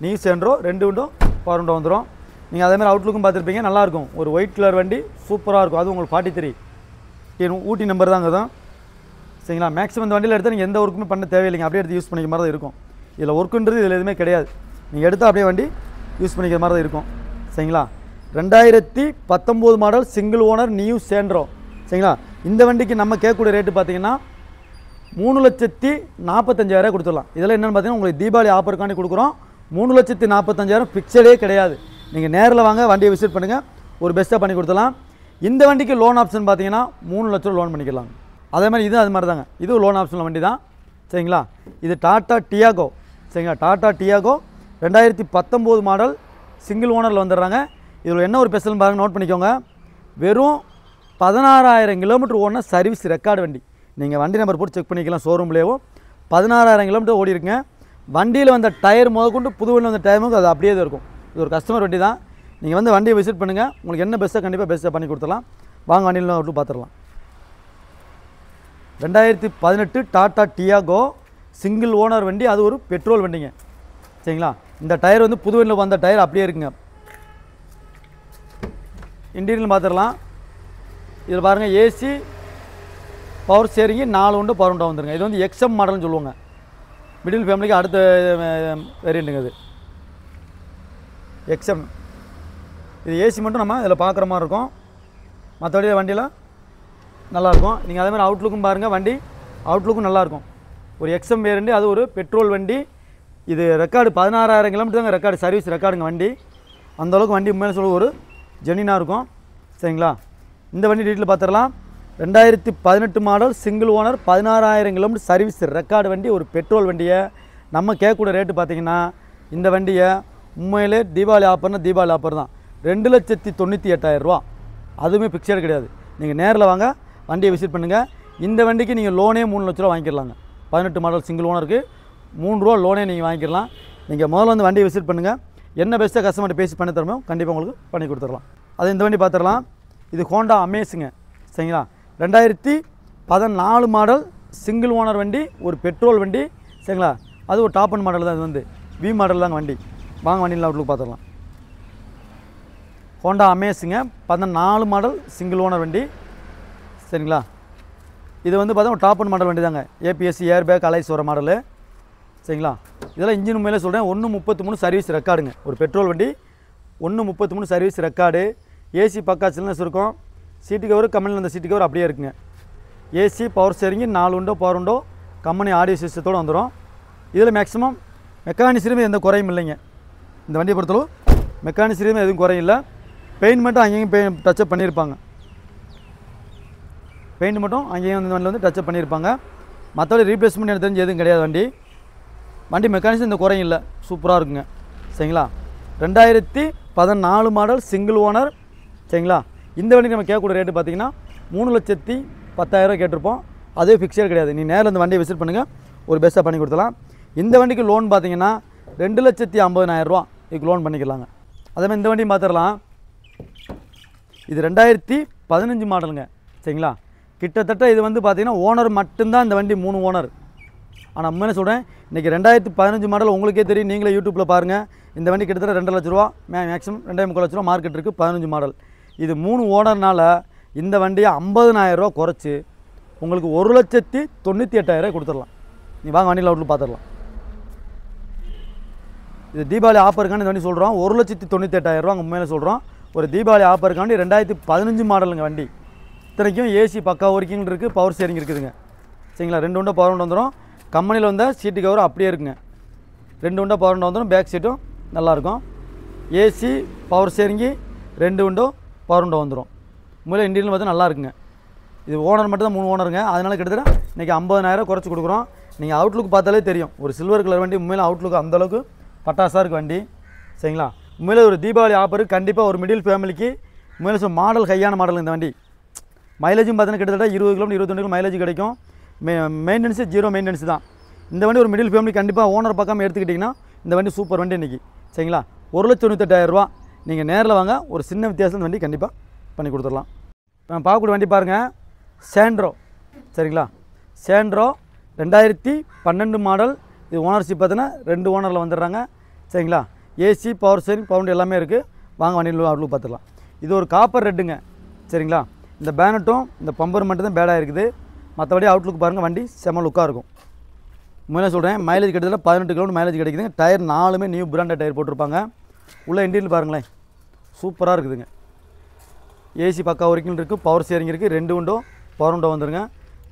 New Santro 2 window power window வந்துடும். நீங்கள் அதே மாதிரி அவுட்லுக்கும் பார்த்துருப்பீங்க, நல்லாயிருக்கும். ஒரு ஒயிட் கலர் வண்டி சூப்பராக இருக்கும். அது உங்களுக்கு 43 ஊட்டி நம்பர் தாங்க தான். சரிங்களா. மேக்ஸிமம் இந்த வண்டியில் எடுத்தால் நீங்கள் எந்த ஒர்க்குமே பண்ண தேவையில்லைங்க. அப்படியே எடுத்து யூஸ் பண்ணிக்கிற மாதிரி தான் இருக்கும். இதில் ஒர்க்குன்றது இதில் எதுவுமே கிடையாது. நீங்கள் எடுத்தால் அப்படியே வண்டி யூஸ் பண்ணிக்கிற மாதிரி தான் இருக்கும். சரிங்களா. 2019 model single owner new Santro. சரிங்களா. இந்த வண்டிக்கு நம்ம கேட்கக்கூடிய ரேட்டு பார்த்தீங்கன்னா 3,45,000 கொடுத்துடலாம். இதெல்லாம் என்னென்னு பார்த்தீங்கன்னா உங்களுக்கு தீபாவளி ஆஃபருக்காண்டி கொடுக்குறோம். 3,45,000 பிக்சரே கிடையாது. நீங்கள் நேரில் வாங்க, வண்டியை விசிட் பண்ணுங்கள், ஒரு பெஸ்ட்டாக பண்ணி கொடுத்துடலாம். இந்த வண்டிக்கு லோன் ஆப்ஷன் பார்த்தீங்கன்னா 3 லட்சம் லோன் பண்ணிக்கலாம். அதே மாதிரி இது அது மாதிரி தாங்க. இது லோன் ஆப்ஷனில் வண்டி தான். சரிங்களா. இது டாட்டா டியாகோ. சரிங்களா. டாட்டா டியாகோ 2019 மாடல் சிங்கிள் ஓனரில் வந்துடுறாங்க. இதில் என்ன ஒரு ஸ்பெஷல்னு பாருங்கள், நோட் பண்ணிக்கோங்க. வெறும் 16,000 கிலோமீட்டர் ஓடின சர்வீஸ் ரெக்கார்டு வண்டி. நீங்கள் வண்டி நம்பர் போட்டு செக் பண்ணிக்கலாம். ஷோரூம்லேயும் 16,000 கிலோமீட்டர் ஓடி இருக்குங்க. வண்டியில் வந்த டயர் முதற்கொண்டு புது வண்டியில் வந்த டயருக்கு அது அப்படியே தான் இருக்கும். இது ஒரு கஸ்டமர் வண்டி தான். நீங்கள் வந்து வண்டியை விசிட் பண்ணுங்கள், உங்களுக்கு என்ன பெஸ்ட்டாக கண்டிப்பாக பெஸ்ட்டாக பண்ணி கொடுத்துடலாம். வாங்க வண்டியில் விட்டு பார்த்துடலாம். 2018 டாட்டா டியாகோ சிங்கிள் ஓனர் வண்டி. அது ஒரு பெட்ரோல் வண்டிங்க. சரிங்களா. இந்த டயர் வந்து புது வண்டியில் வந்த டயர் அப்படியே இருக்குங்க. இன்டீரியல் பார்த்துடலாம். இதில் பாருங்கள், AC power steering 4 window power window வந்துருங்க. இது வந்து XM மாடல்னு சொல்லுவாங்க. மிடில் ஃபேமிலிக்கு அடுத்த வேரியண்ட்டுங்க. இது XM. இது ஏசி மட்டும் நம்ம இதில் பார்க்குற மாதிரி இருக்கும். மற்றபடி வண்டியில் நல்லாயிருக்கும். நீங்கள் அதே மாதிரி அவுட்லுக்கும் பாருங்கள், வண்டி அவுட்லுக்கும் நல்லாயிருக்கும். ஒரு எக்ஸம் வேரியண்ட், அது ஒரு பெட்ரோல் வண்டி. இது ரெக்கார்டு 16,000 கிலோமீட்டர் தாங்க ரெக்கார்டு, சர்வீஸ் ரெக்கார்டுங்க வண்டி. அந்தளவுக்கு வண்டி உண்மையில சொல்ல ஒரு ஜெனினாக இருக்கும். சரிங்களா? இந்த வண்டி டீட்டெயில் பார்த்துடலாம். 2018 model, single owner, 16,000 kilometre service record வண்டி. ஒரு பெட்ரோல் வண்டியை நம்ம கேட்கக்கூடிய ரேட்டு பார்த்திங்கன்னா, இந்த வண்டியை உண்மையிலே தீபாவளி ஆஃபர்னா தீபாவளி ஆஃபர் தான், 2,98,000 ரூபா. அதுவுமே பிக்சர் கிடையாது. நீங்கள் நேரில் வாங்க, வண்டியை விசிட் பண்ணுங்கள். இந்த வண்டிக்கு நீங்கள் லோனே 3 லட்ச ரூபா வாங்கிக்கலாங்க. 18 மாடல் சிங்கிள் ஓனருக்கு 3 ரூபா லோனே நீங்கள் வாங்கிக்கலாம். நீங்கள் முதல்ல வந்து வண்டியை விசிட் பண்ணுங்கள். என்ன பெஸ்ட்டாக கஸ்டமர்கிட்ட பேசி பண்ணி தரமோ கண்டிப்பாக உங்களுக்கு பண்ணி கொடுத்துடலாம். அது இந்த வண்டி பார்த்துடலாம். இது ஹோண்டா அமேஸுங்க. சரிங்களா? 2014 மாடல் சிங்கிள் ஓனர் வண்டி, ஒரு பெட்ரோல் வண்டி. சரிங்களா? அது ஒரு டாப் அண்ட் மாடல் தான். இது வந்து வி மாடல் தாங்க வண்டி. வாங்க வண்டியில் அவுட்லுக்கு பார்த்துடலாம். ஹோண்டா அமேஸுங்க, 14 மாடல் சிங்கிள் ஓனர் வண்டி. சரிங்களா? இது வந்து பார்த்தா ஒரு டாப் அண்ட் மாடல் வண்டி தாங்க. ஏபிஎஸ்சி ஏர் பேக் அலைஸ் வர மாடலு. சரிங்களா? இதெல்லாம் இன்ஜின் உண்மையிலே சொல்கிறேன், 1.33 சர்வீஸ் ரெக்கார்டுங்க. ஒரு பெட்ரோல் வண்டி, 1.33 சர்வீஸ் ரெக்கார்டு. ஏசி பக்கா சில்னஸ் இருக்கும். சீட்டு கவர் கம்பெனியில் அந்த சீட்டு கவர் அப்படியே இருக்குங்க. AC power steering, 4 window power window, company audio சிஸ்டத்தோடு வந்துடும். இதில் மேக்ஸிமம் மெக்கானிக்ஸ்லையுமே எந்த குறையும் இல்லைங்க. இந்த வண்டியை பொறுத்தளவு மெக்கானிக்ஸ்லையுமே எதுவும் குறையும் இல்லை. பெயிண்ட் மட்டும் அங்கேயும் டச்சப் பண்ணியிருப்பாங்க. பெயிண்ட் மட்டும் அங்கேயும் இந்த வண்டியில் வந்து டச்சப் பண்ணியிருப்பாங்க. மற்றபடி ரீப்ளேஸ்மெண்ட் எனக்கு தெரிஞ்சு எதுவும் கிடையாது. வண்டி மெக்கானிக்ஸ் இந்த குறையும் இல்லை, சூப்பராக இருக்குங்க. சரிங்களா? 2014 மாடல் சிங்கிள் ஓனர். சரிங்களா? இந்த வண்டிக்கு நம்ம கேட்கக்கூடிய ரேட்டு பார்த்தீங்கன்னா 3,10,000 கேட்டிருப்போம். அதே ஃபிக்ஸர் கிடையாது. நீ நேரில் இந்த வண்டியை விசிட் பண்ணுங்கள், ஒரு பெஸ்ட்டாக பண்ணி கொடுத்துலாம். இந்த வண்டிக்கு லோன் பார்த்தீங்கன்னா 2,50,000 இதுக்கு லோன் பண்ணிக்கலாங்க. அதேமாதிரி இந்த வண்டியும் பார்த்துடலாம். இது 2015 மாடலுங்க. சரிங்களா? கிட்டத்தட்ட இது வந்து பார்த்திங்கன்னா ஓனர் மட்டும்தான் இந்த வண்டி, 3 ஓனர். ஆனால் உண்மையிலே சொல்கிறேன், இன்றைக்கி 2015 மாடல் உங்களுக்கே தெரியும், நீங்களே யூடியூப்பில் பாருங்கள். இந்த வண்டி கிட்டத்தட்ட 2 லட்ச ரூபா, மேக்ஸிமம் 2,3 லட்ச ரூபா மார்க்கெட் இருக்குது. 15 மாடல். இது 3 ஓனர்னால் இந்த வண்டியை 50,000 ரூபா குறைச்சி உங்களுக்கு 1,98,000 கொடுத்துடலாம். நீ வாங்க வண்டியில் அவுட்ல பார்த்துடலாம். இது தீபாவளி ஆஃபருக்காண்டி இந்த வண்டி சொல்கிறோம். 1,98,000 ரூபா உண்மையில சொல்கிறோம். ஒரு தீபாவளி ஆஃபருக்காண்டி 2015 மாடலுங்க வண்டி. இத்தனைக்கும் ஏசி பக்கா ஒர்க்கிங் இருக்குது, பவர் ஸ்டேரிங் இருக்குதுங்க. சரிங்களா? 2 விண்டோ பவர் விண்டோ வந்துடும். கம்பெனியில் வந்தால் சீட்டு கவர் அப்படியே இருக்குங்க. 2 விண்டோ பவர் விண்டோ வந்துடும். பேக் சீட்டும் நல்லாயிருக்கும். AC power steering, 2 window power window வந்துடும். உண்மையிலே இன்டீரியல் பார்த்தா நல்லா இருக்குங்க. இது ஓனர் மட்டும் தான், 3 ஓனருங்க. அதனால் கிட்டத்தட்ட இன்றைக்கி 50,000 குறைச்சி கொடுக்குறோம். நீங்கள் அவுட்லுக் பார்த்தாலே தெரியும், ஒரு சில்வர் கலர் வண்டி. உண்மையிலே அவுட்லுக் அந்தளவுக்கு பட்டாசாக இருக்குது வண்டி. சரிங்களா? உண்மையிலே ஒரு தீபாவளி ஆஃபர் கண்டிப்பாக ஒரு மிடில் ஃபேமிலிக்கு உண்மையிலே மாடல் ஹையான மாடல் இந்த வண்டி. மைலேஜும் பார்த்தீங்கன்னா கிட்டத்தட்ட 20 கிலோமீட்டர் 22 கிலோமீட்டர் மைலேஜ் கிடைக்கும். மெயின்டெனன்ஸு 0 மெயின்டெனன்ஸ் தான். இந்த வண்டி ஒரு மிடில் ஃபேமிலி கண்டிப்பாக ஓனர் பார்க்காம எடுத்துக்கிட்டிங்கன்னா இந்த வண்டி சூப்பர் வண்டி இன்றைக்கி. சரிங்களா? 1,98,000 ரூபா. நீங்கள் நேரில் வாங்க, ஒரு சின்ன வித்தியாசம் இந்த வண்டி கண்டிப்பாக பண்ணி கொடுத்துடலாம். நான் பார்க்கக்கூடிய வண்டி பாருங்கள், சாண்ட்ரோ. சரிங்களா? சாண்ட்ரோ 2012 மாடல். இது ஓனர்ஷிப் பார்த்தீங்கன்னா 2 ஓனரில் வந்துடுறாங்க. சரிங்களா? ஏசி பவர் ஸ்டேரிங் பவுண்ட் எல்லாமே இருக்குது. வாங்க வண்டியில் அவுட்லுக் பார்த்துடலாம். இது ஒரு காப்பர் ரெட்டுங்க. சரிங்களா? இந்த பேனட்டும் இந்த பம்பர் மட்டும் தான் பேடாக இருக்குது. மற்றபடி அவுட்லுக் பாருங்கள், வண்டி செம லுக்காக இருக்கும். உண்மையிலே சொல்கிறேன், மைலேஜ் கிட்டத்தட்ட 18 கிலோமீட்டர் மைலேஜ் கிடைக்குதுங்க. டயர் 4மே நியூ பிராண்டட் டயர் போட்டிருப்பாங்க. உள்ள இன்டீரியல் பாருங்களேன், சூப்பராக இருக்குதுங்க. ஏசி பக்கா ஒர்க்கிங் இருக்குது, பவர் ஸ்டேரிங் இருக்குது, 2 விண்டோ பவர் விண்டோ வந்துருங்க.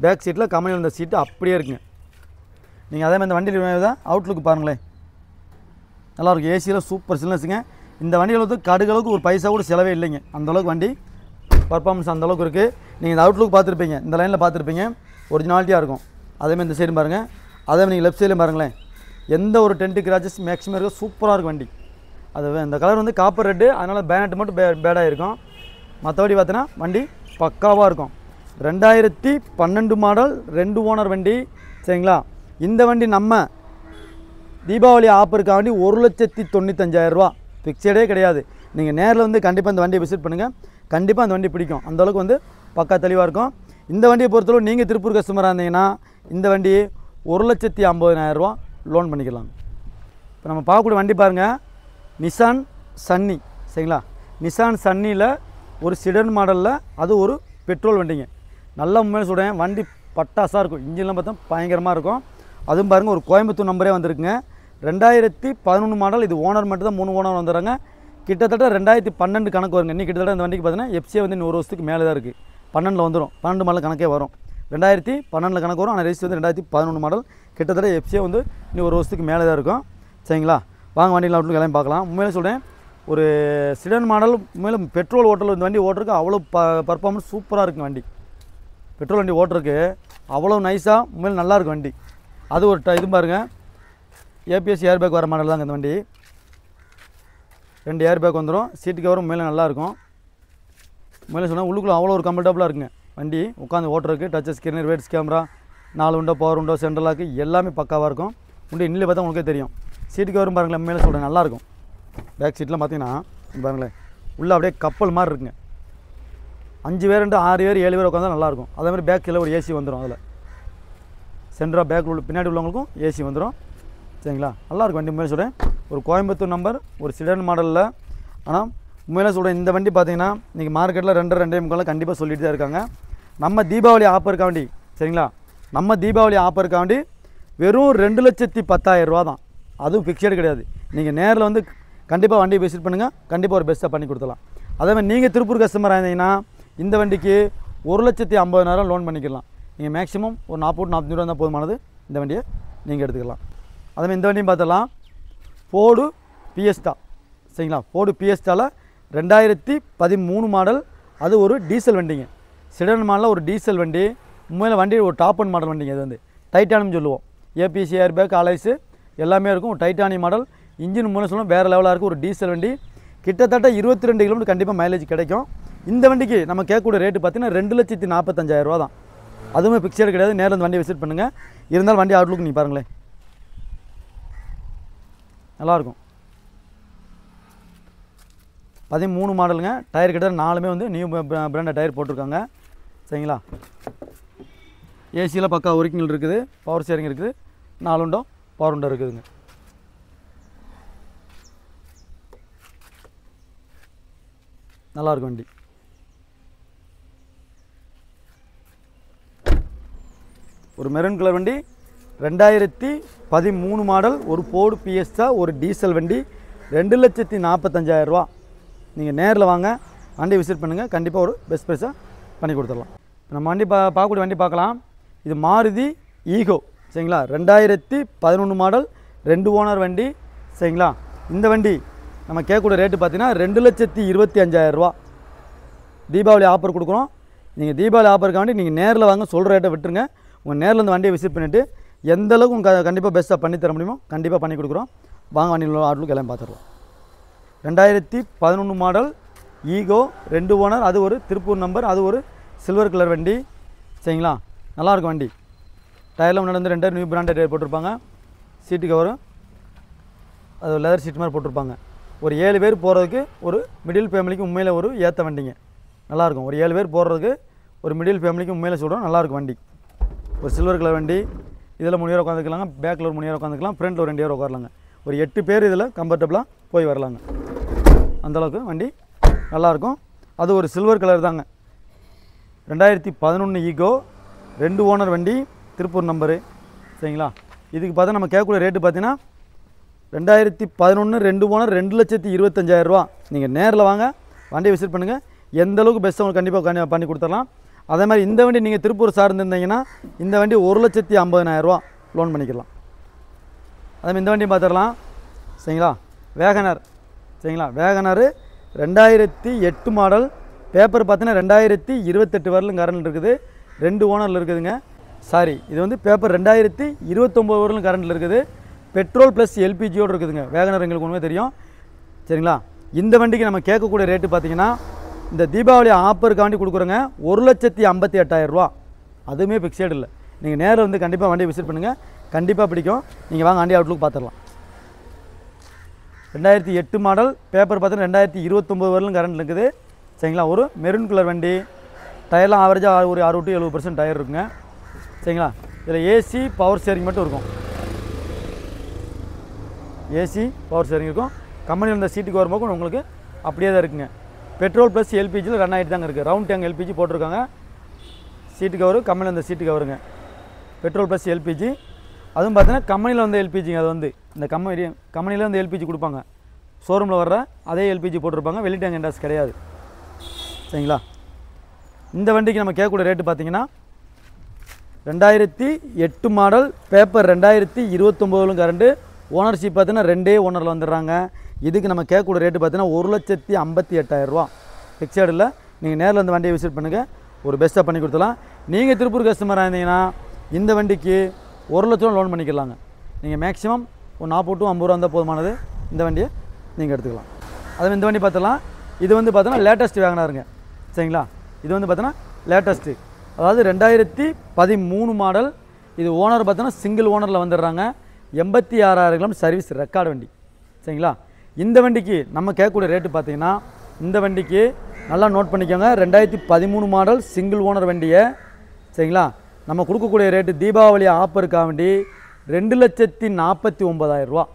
பேக் சீட்டில் கம்பெனியில் இந்த சீட்டு அப்படியே இருக்குங்க. நீங்கள் அதே மாதிரி இந்த வண்டியில் தான் அவுட்லுக் பாருங்களேன், நல்லாயிருக்கும். ஏசியில் சூப்பர் சில்னஸுங்க. இந்த வண்டியில் வந்து கடுகளவுக்கு ஒரு பைசா கூட செலவே இல்லைங்க. அந்தளவுக்கு வண்டி பர்ஃபார்மன்ஸ் அந்தளவுக்கு இருக்குது. நீங்கள் இந்த அவுட்லுக் பார்த்துருப்பீங்க, இந்த லைனில் பார்த்துருப்பீங்க, ஒரிஜினாலிட்டியாக இருக்கும். அதேமாதிரி இந்த சைடு பாருங்கள், அதேமாதிரி நீங்கள் லெஃப்ட் சைட்லேயும் பாருங்களேன், எந்த ஒரு டென்ட் கிராச்சஸ் மேக்ஸிமம் இருக்கும். சூப்பராக இருக்கும் வண்டி. அது இந்த கலர் வந்து காப்பர் ரெட்டு, அதனால் பேனட் மட்டும் பேடாக இருக்கும். மற்றபடி பார்த்தீங்கன்னா வண்டி பக்காவாக இருக்கும். 2012 மாடல் 2 ஓனர் வண்டி. சரிங்களா? இந்த வண்டி நம்ம தீபாவளி ஆஃபருக்காண்டி 1,95,000 ரூபா, ஃபிக்ஸடே கிடையாது. நீங்கள் நேரில் வந்து கண்டிப்பாக இந்த வண்டியை விசிட் பண்ணுங்கள், கண்டிப்பாக அந்த வண்டி பிடிக்கும். அந்தளவுக்கு வந்து பக்கா தெளிவாக இருக்கும். இந்த வண்டியை பொறுத்தளவு நீங்கள் திருப்பூர் கஸ்டமராக இருந்தீங்கன்னா இந்த வண்டி 1,50,000 ரூபா லோன் பண்ணிக்கலாம். இப்போ நம்ம பார்க்கக்கூடிய வண்டி பாருங்கள், நிசான் சன்னி. சரிங்களா? நிசான் சன்னியில் ஒரு சிடன் மாடலில், அது ஒரு பெட்ரோல் வண்டிங்க. நல்ல உண்மையில சொல்கிறேன், வண்டி பட்டாசாக இருக்கும். இன்ஜின்லாம் பார்த்தா பயங்கரமாக இருக்கும். அதுவும் பாருங்கள், ஒரு கோயம்புத்தூர் நம்பரே வந்திருக்குங்க. 2011 மாடல். இது ஓனர் மட்டும் தான், 3 ஓனர் வந்துடுறாங்க. கிட்டத்தட்ட 2012 கணக்கு வருங்க. இன்னும் கிட்டத்தட்ட இந்த வண்டிக்கு பார்த்தீங்கன்னா எஃப்சியே வந்து 100 வருஷத்துக்கு மேலே தான் இருக்குது. 12 வந்துடும். 12 மாடல் கணக்கே வரும். 2012 கணக்கு வரும். ஆனால் ரெஜிஸ்டர் வந்து 2011 மாடல். கிட்டத்தட்ட எஃப்சியே வந்து இன்னும் ஒரு வருஷத்துக்கு மேலே தான் இருக்கும். சரிங்களா? வாங்க வண்டியில் அவுட்லுக் எல்லாம் பார்க்கலாம். உண்மையிலே சொல்கிறேன், ஒரு சிடன் மாடல் உண்மையில பெட்ரோல் ஓட்டல் இந்த வண்டி ஓட்டுறதுக்கு அவ்வளோ பர்ஃபார்மன்ஸ் சூப்பராக இருக்குங்க. வண்டி பெட்ரோல் வண்டி ஓட்டுறதுக்கு அவ்வளோ நைஸாக உண்மையில் நல்லாயிருக்கும் வண்டி. அது ஒரு இது பாருங்கள், ஏபிஎஸ் ஏர் பேக் வர மாடல் தாங்க இந்த வண்டி. 2 ஏர் பேக் வந்துடும். சீட்டு கவரும் உண்மையில நல்லாயிருக்கும். உண்மையிலே சொன்னால் உள்ளுக்குள்ளே அவ்வளோ ஒரு கம்ஃபர்டபுளாக இருக்குங்க வண்டி. உட்காந்து ஓட்டுறதுக்கு touch screen, reverse camera, 4 window, power window, central lock எல்லாமே பக்காவாக இருக்கும். வண்டி இன்னில் பார்த்தா உங்களுக்கே தெரியும். சீட்டு கவரும் பாருங்களேன், உண்மையிலே சொல்கிறேன் நல்லாயிருக்கும். பேக் சீட்லாம் பார்த்தீங்கன்னா பாருங்களேன், உள்ளே அப்படியே கப்பல் மாதிரி இருக்குங்க. 5 பேர் 6 பேர் 7 பேர் உட்காந்தா நல்லாயிருக்கும். அதேமாதிரி பேக் கீழே ஒரு ஏசி வந்துடும். அதில் சென்ட்ரா பேக் உள்ள பின்னாடி உள்ளவங்களுக்கும் ஏசி வந்துடும். சரிங்களா? நல்லாயிருக்கும் வண்டி. உண்மையிலே சொல்கிறேன், ஒரு கோயம்புத்தூர் நம்பர், ஒரு சிடன் மாடலில். ஆனால் உண்மையிலே சொல்கிறேன், இந்த வண்டி பார்த்தீங்கன்னா இன்றைக்கி மார்க்கெட்டில் 2.5 கண்டிப்பாக சொல்லிட்டு தான் இருக்காங்க. நம்ம தீபாவளி ஆஃபருக்காண்டி, சரிங்களா, நம்ம தீபாவளி ஆஃபருக்காண்டி வெறும் 2,10,000 ரூபா தான். அதுவும் ஃபிக்ஸடு கிடையாது. நீங்கள் நேரில் வந்து கண்டிப்பாக வண்டியை விசிட் பண்ணுங்கள். கண்டிப்பாக ஒரு பெஸ்ட்டாக பண்ணி கொடுத்துடலாம். அதேமாதிரி நீங்கள் திருப்பூர் கஸ்டமர் ஆயிருந்தீங்கன்னா இந்த வண்டிக்கு 1,50,000 லோன் பண்ணிக்கலாம். நீங்கள் மேக்ஸிமம் ஒரு 40-45 ரூபா தான் போதுமானது. இந்த வண்டியை நீங்கள் எடுத்துக்கலாம். அதேமாதிரி இந்த வண்டியும் பார்த்துடலாம். Ford Fiesta. சரிங்களா? ஃபோர்டு பிஎஸ்டாவில் 2013 மாடல். அது ஒரு டீசல் வண்டிங்க. சிடன் மாடலில் ஒரு டீசல் வண்டி. உண்மையில் வண்டி ஒரு டாப் அண்ட் மாடல் வண்டிங்க. இது வந்து டைட்டானியம் சொல்லுவோம். ஏபிசி ஏர் பேக், அலைஸு எல்லாமே இருக்கும். ஒரு டைட்டானியம் மாடல். இன்ஜின் மூலம் சொல்லணும் வேறு லெவலாக இருக்கும். ஒரு டீசல் வண்டி. கிட்டத்தட்ட 22 கிலோமீட்டர் கண்டிப்பாக மைலேஜ் கிடைக்கும். இந்த வண்டிக்கு நம்ம கேட்கக்கூடிய ரேட்டு பார்த்தீங்கன்னா 2,45,000 ரூபா தான். அதுவுமே ஃபிக்ஸடு கிடையாது. நேரில் இந்த வண்டியை விசிட் பண்ணுங்கள். இருந்தாலும் வண்டி அவுட்லுக் நீங்கள் பாருங்களேன், நல்லாயிருக்கும். 13 மாடலுங்க. டயர் கிட்ட 4மே வந்து நியூ பிராண்டட் டயர் போட்டிருக்காங்க. சரிங்களா? ஏசியில் பக்கா ஒரிஜினல் இருக்குது. பவர் ஸ்டீரிங் இருக்குது. 4 விண்டோ, பவர் விண்டோ இருக்குதுங்க. நல்லாயிருக்கும் வண்டி. ஒரு மெரூன் கலர் வண்டி, 2013 மாடல், ஒரு ஃபோர்டு பிஎஸ்டா, ஒரு டீசல் வண்டி, 2,45,000 ரூபா. நீங்கள் நேரில் வாங்க, வண்டி விசிட் பண்ணுங்கள். கண்டிப்பாக ஒரு பெஸ்ட் ப்ரைஸாக பண்ணி கொடுத்துடலாம். நம்ம வண்டி பார்க்கக்கூடிய வண்டி பார்க்கலாம். இது மாருதி ஈகோ. சரிங்களா? 2011 மாடல், 2 ஓனர் வண்டி. சரிங்களா? இந்த வண்டி நம்ம கேட்கக்கூடிய ரேட்டு பார்த்தீங்கன்னா 2,25,000 ரூபா. தீபாவளி ஆஃபர் கொடுக்குறோம். நீங்கள் தீபாவளி ஆஃபருக்காண்டி நீங்கள் நேரில் வாங்க, சொல்கிற ரேட்டை விட்டுருங்க. உங்கள் நேரில் இந்த வண்டியை விசிட் பண்ணிவிட்டு எந்த அளவுக்கு உங்களுக்கு கண்டிப்பாக பெஸ்ட்டாக பண்ணி தர முடியுமோ கண்டிப்பாக பண்ணி கொடுக்குறோம். வாங்க வண்டியில் ஆட்லுக்கு எல்லாம் பார்த்துடலாம். 2011 மாடல் ஈகோ, 2 ஓனர். அது ஒரு திருப்பூர் நம்பர். அது ஒரு சில்வர் கலர் வண்டி. சரிங்களா? நல்லாயிருக்கும் வண்டி. டயரில் முன்னாடி 2 நியூ பிராண்டட் டயர் போட்டிருப்பாங்க. சீட்டு கவரும் அது லெதர் சீட் மாதிரி போட்டிருப்பாங்க. ஒரு 7 பேர் போகிறதுக்கு, ஒரு மிடில் ஃபேமிலிக்கு உண்மையில் ஒரு ஏற்ற வண்டிங்க. நல்லாயிருக்கும். ஒரு 7 பேர் போடுறதுக்கு, ஒரு மிடில் ஃபேமிலிக்கு உண்மையில் சொல்கிறோம் நல்லாயிருக்கும் வண்டி. ஒரு சில்வர் கலர் வண்டி. இதில் 3 பேர் உட்காந்துக்கலாங்க. பேக்கில் ஒரு 3 பேர் உட்காந்துக்கலாம். ஃப்ரண்ட்டில் ஒரு 2 பேர் உட்காரலாங்க. ஒரு 8 பேர் இதில் கம்ஃபர்டபுளாக போய் வரலாங்க. அந்தளவுக்கு வண்டி நல்லாயிருக்கும். அது ஒரு சில்வர் கலர் தாங்க. 2011 ஈகோ, 2 ஓனர் வண்டி, திருப்பூர் நம்பரு. சரிங்களா? இதுக்கு பார்த்தா நம்ம கேட்கக்கூடிய ரேட்டு பார்த்தீங்கன்னா 2011 2 ஓனர், 2,25,000 ரூபா. நீங்கள் நேரில் வாங்க, வண்டியை விசிட் பண்ணுங்கள். எந்த அளவுக்கு பெஸ்ட்டாக உங்களுக்கு கண்டிப்பாக பண்ணி கொடுத்துடலாம். அதே மாதிரி இந்த வண்டி நீங்கள் திருப்பூர் சார்ந்திருந்தீங்கன்னா இந்த வண்டி 1,50,000 ரூபா லோன் பண்ணிக்கலாம். அதேமாதிரி இந்த வண்டியும் பார்த்துடலாம். சரிங்களா? வேகனர். சரிங்களா? Wagon R 2008 model. பேப்பர் பார்த்தீங்கன்னா 2028 வரலும் கரண்ட் இருக்குது. 2 ஓனரில் இருக்குதுங்க. சாரி, இது வந்து பேப்பர் 2029 வரலும் கரண்டில் இருக்குது. பெட்ரோல் ப்ளஸ் எல்பிஜியோடு இருக்குதுங்க. வேகனர் எங்களுக்கு ஒன்றுமே தெரியும். சரிங்களா? இந்த வண்டிக்கு நம்ம கேட்கக்கூடிய ரேட்டு பார்த்தீங்கன்னா இந்த தீபாவளி ஆஃபருக்காண்டி கொடுக்குறோங்க 1,58,000 ரூபா. அதுவுமே ஃபிக்ஸேட் இல்லை. நீங்கள் நேரில் வந்து கண்டிப்பாக வண்டியை விசிட் பண்ணுங்கள். கண்டிப்பாக பிடிக்கும். நீங்கள் வாங்க வண்டி அவுட்லுக் பார்த்துடலாம். 2008 மாடல். பேப்பர் பார்த்தீங்கன்னா 2029 வரலும் கரண்ட் இருக்குது. சரிங்களா? ஒரு மெரூன் கலர் வண்டி. டயர்லாம் ஆவரேஜாக ஒரு 60 to 70% டயர் இருக்குங்க. சரிங்களா? இதில் ஏசி பவர் ஸ்டீரிங் மட்டும் இருக்கும். ஏசி பவர் ஸ்டீரிங் இருக்கும். கம்பெனியில் இருந்த சீட்டுக்கு வரும்போது உங்களுக்கு அப்படியே தான் இருக்குங்க. பெட்ரோல் ப்ளஸ் எல்பிஜியில் ரன் ஆகிட்டு தாங்க இருக்குது. ரவுண்ட் டேங்க் எல்பிஜி போட்டிருக்காங்க. சீட்டு கவரு கம்பெனியில் இருந்த சீட்டு கவருங்க. Petrol plus LPG. அதுவும் பார்த்தீங்கன்னா கம்பெனியில் வந்து எல்பிஜிங்க. அது வந்து இந்த கம்பெனியில் வந்து எல்பிஜி கொடுப்பாங்க. ஷோரூமில் வர்ற அதே எல்பிஜி போட்டிருப்பாங்க. வெளி டேங்க் இண்டஸ் கிடையாது. சரிங்களா? இந்த வண்டிக்கு நம்ம கேட்கக்கூடிய ரேட்டு பார்த்தீங்கன்னா 2008 மாடல் பேப்பர் 2029 கரண்டு ஓனர்ஷிப் பார்த்தீங்கன்னா 2 ஓனரில் வந்துடுறாங்க. இதுக்கு நம்ம கேட்கக்கூடிய ரேட்டு பார்த்தீங்கன்னா 1,58,000 ரூபா. ஃபிக்ஸட் இல்லை, நீங்கள் நேரில் இந்த வண்டியை விசிட் பண்ணுங்கள், ஒரு பெஸ்ட்டாக பண்ணி கொடுத்துலாம். நீங்கள் திருப்பூர் கஸ்டமராக இருந்தீங்கன்னா இந்த வண்டிக்கு 1 லட்சம் லோன் பண்ணிக்கலாங்க. நீங்கள் மேக்ஸிமம் ஒரு 40 to 50 ரூபா இருந்தால் போதுமானது. இந்த வண்டியை நீங்கள் எடுத்துக்கலாம். அதுவும் இந்த வண்டி பார்த்தலாம், இது வந்து பார்த்தோன்னா லேட்டஸ்ட் வேகனாருங்க. சரிங்களா, இது வந்து பார்த்தோன்னா லேட்டஸ்ட்டு, அதாவது 2013 மாடல். இது ஓனர் பார்த்தோன்னா சிங்கிள் ஓனரில் வந்துடுறாங்க. 86,000 கிலோமீட்டர் சர்வீஸ் ரெக்கார்டு வண்டி. சரிங்களா, இந்த வண்டிக்கு நம்ம கேட்கக்கூடிய ரேட்டு பார்த்தீங்கன்னா, இந்த வண்டிக்கு நல்லா நோட் பண்ணிக்கோங்க, 2013 மாடல் சிங்கிள் ஓனர் வண்டியை. சரிங்களா, நம்ம கொடுக்கக்கூடிய ரேட்டு தீபாவளி ஆஃபருக்காக வேண்டி 2,49,000 ரூபா.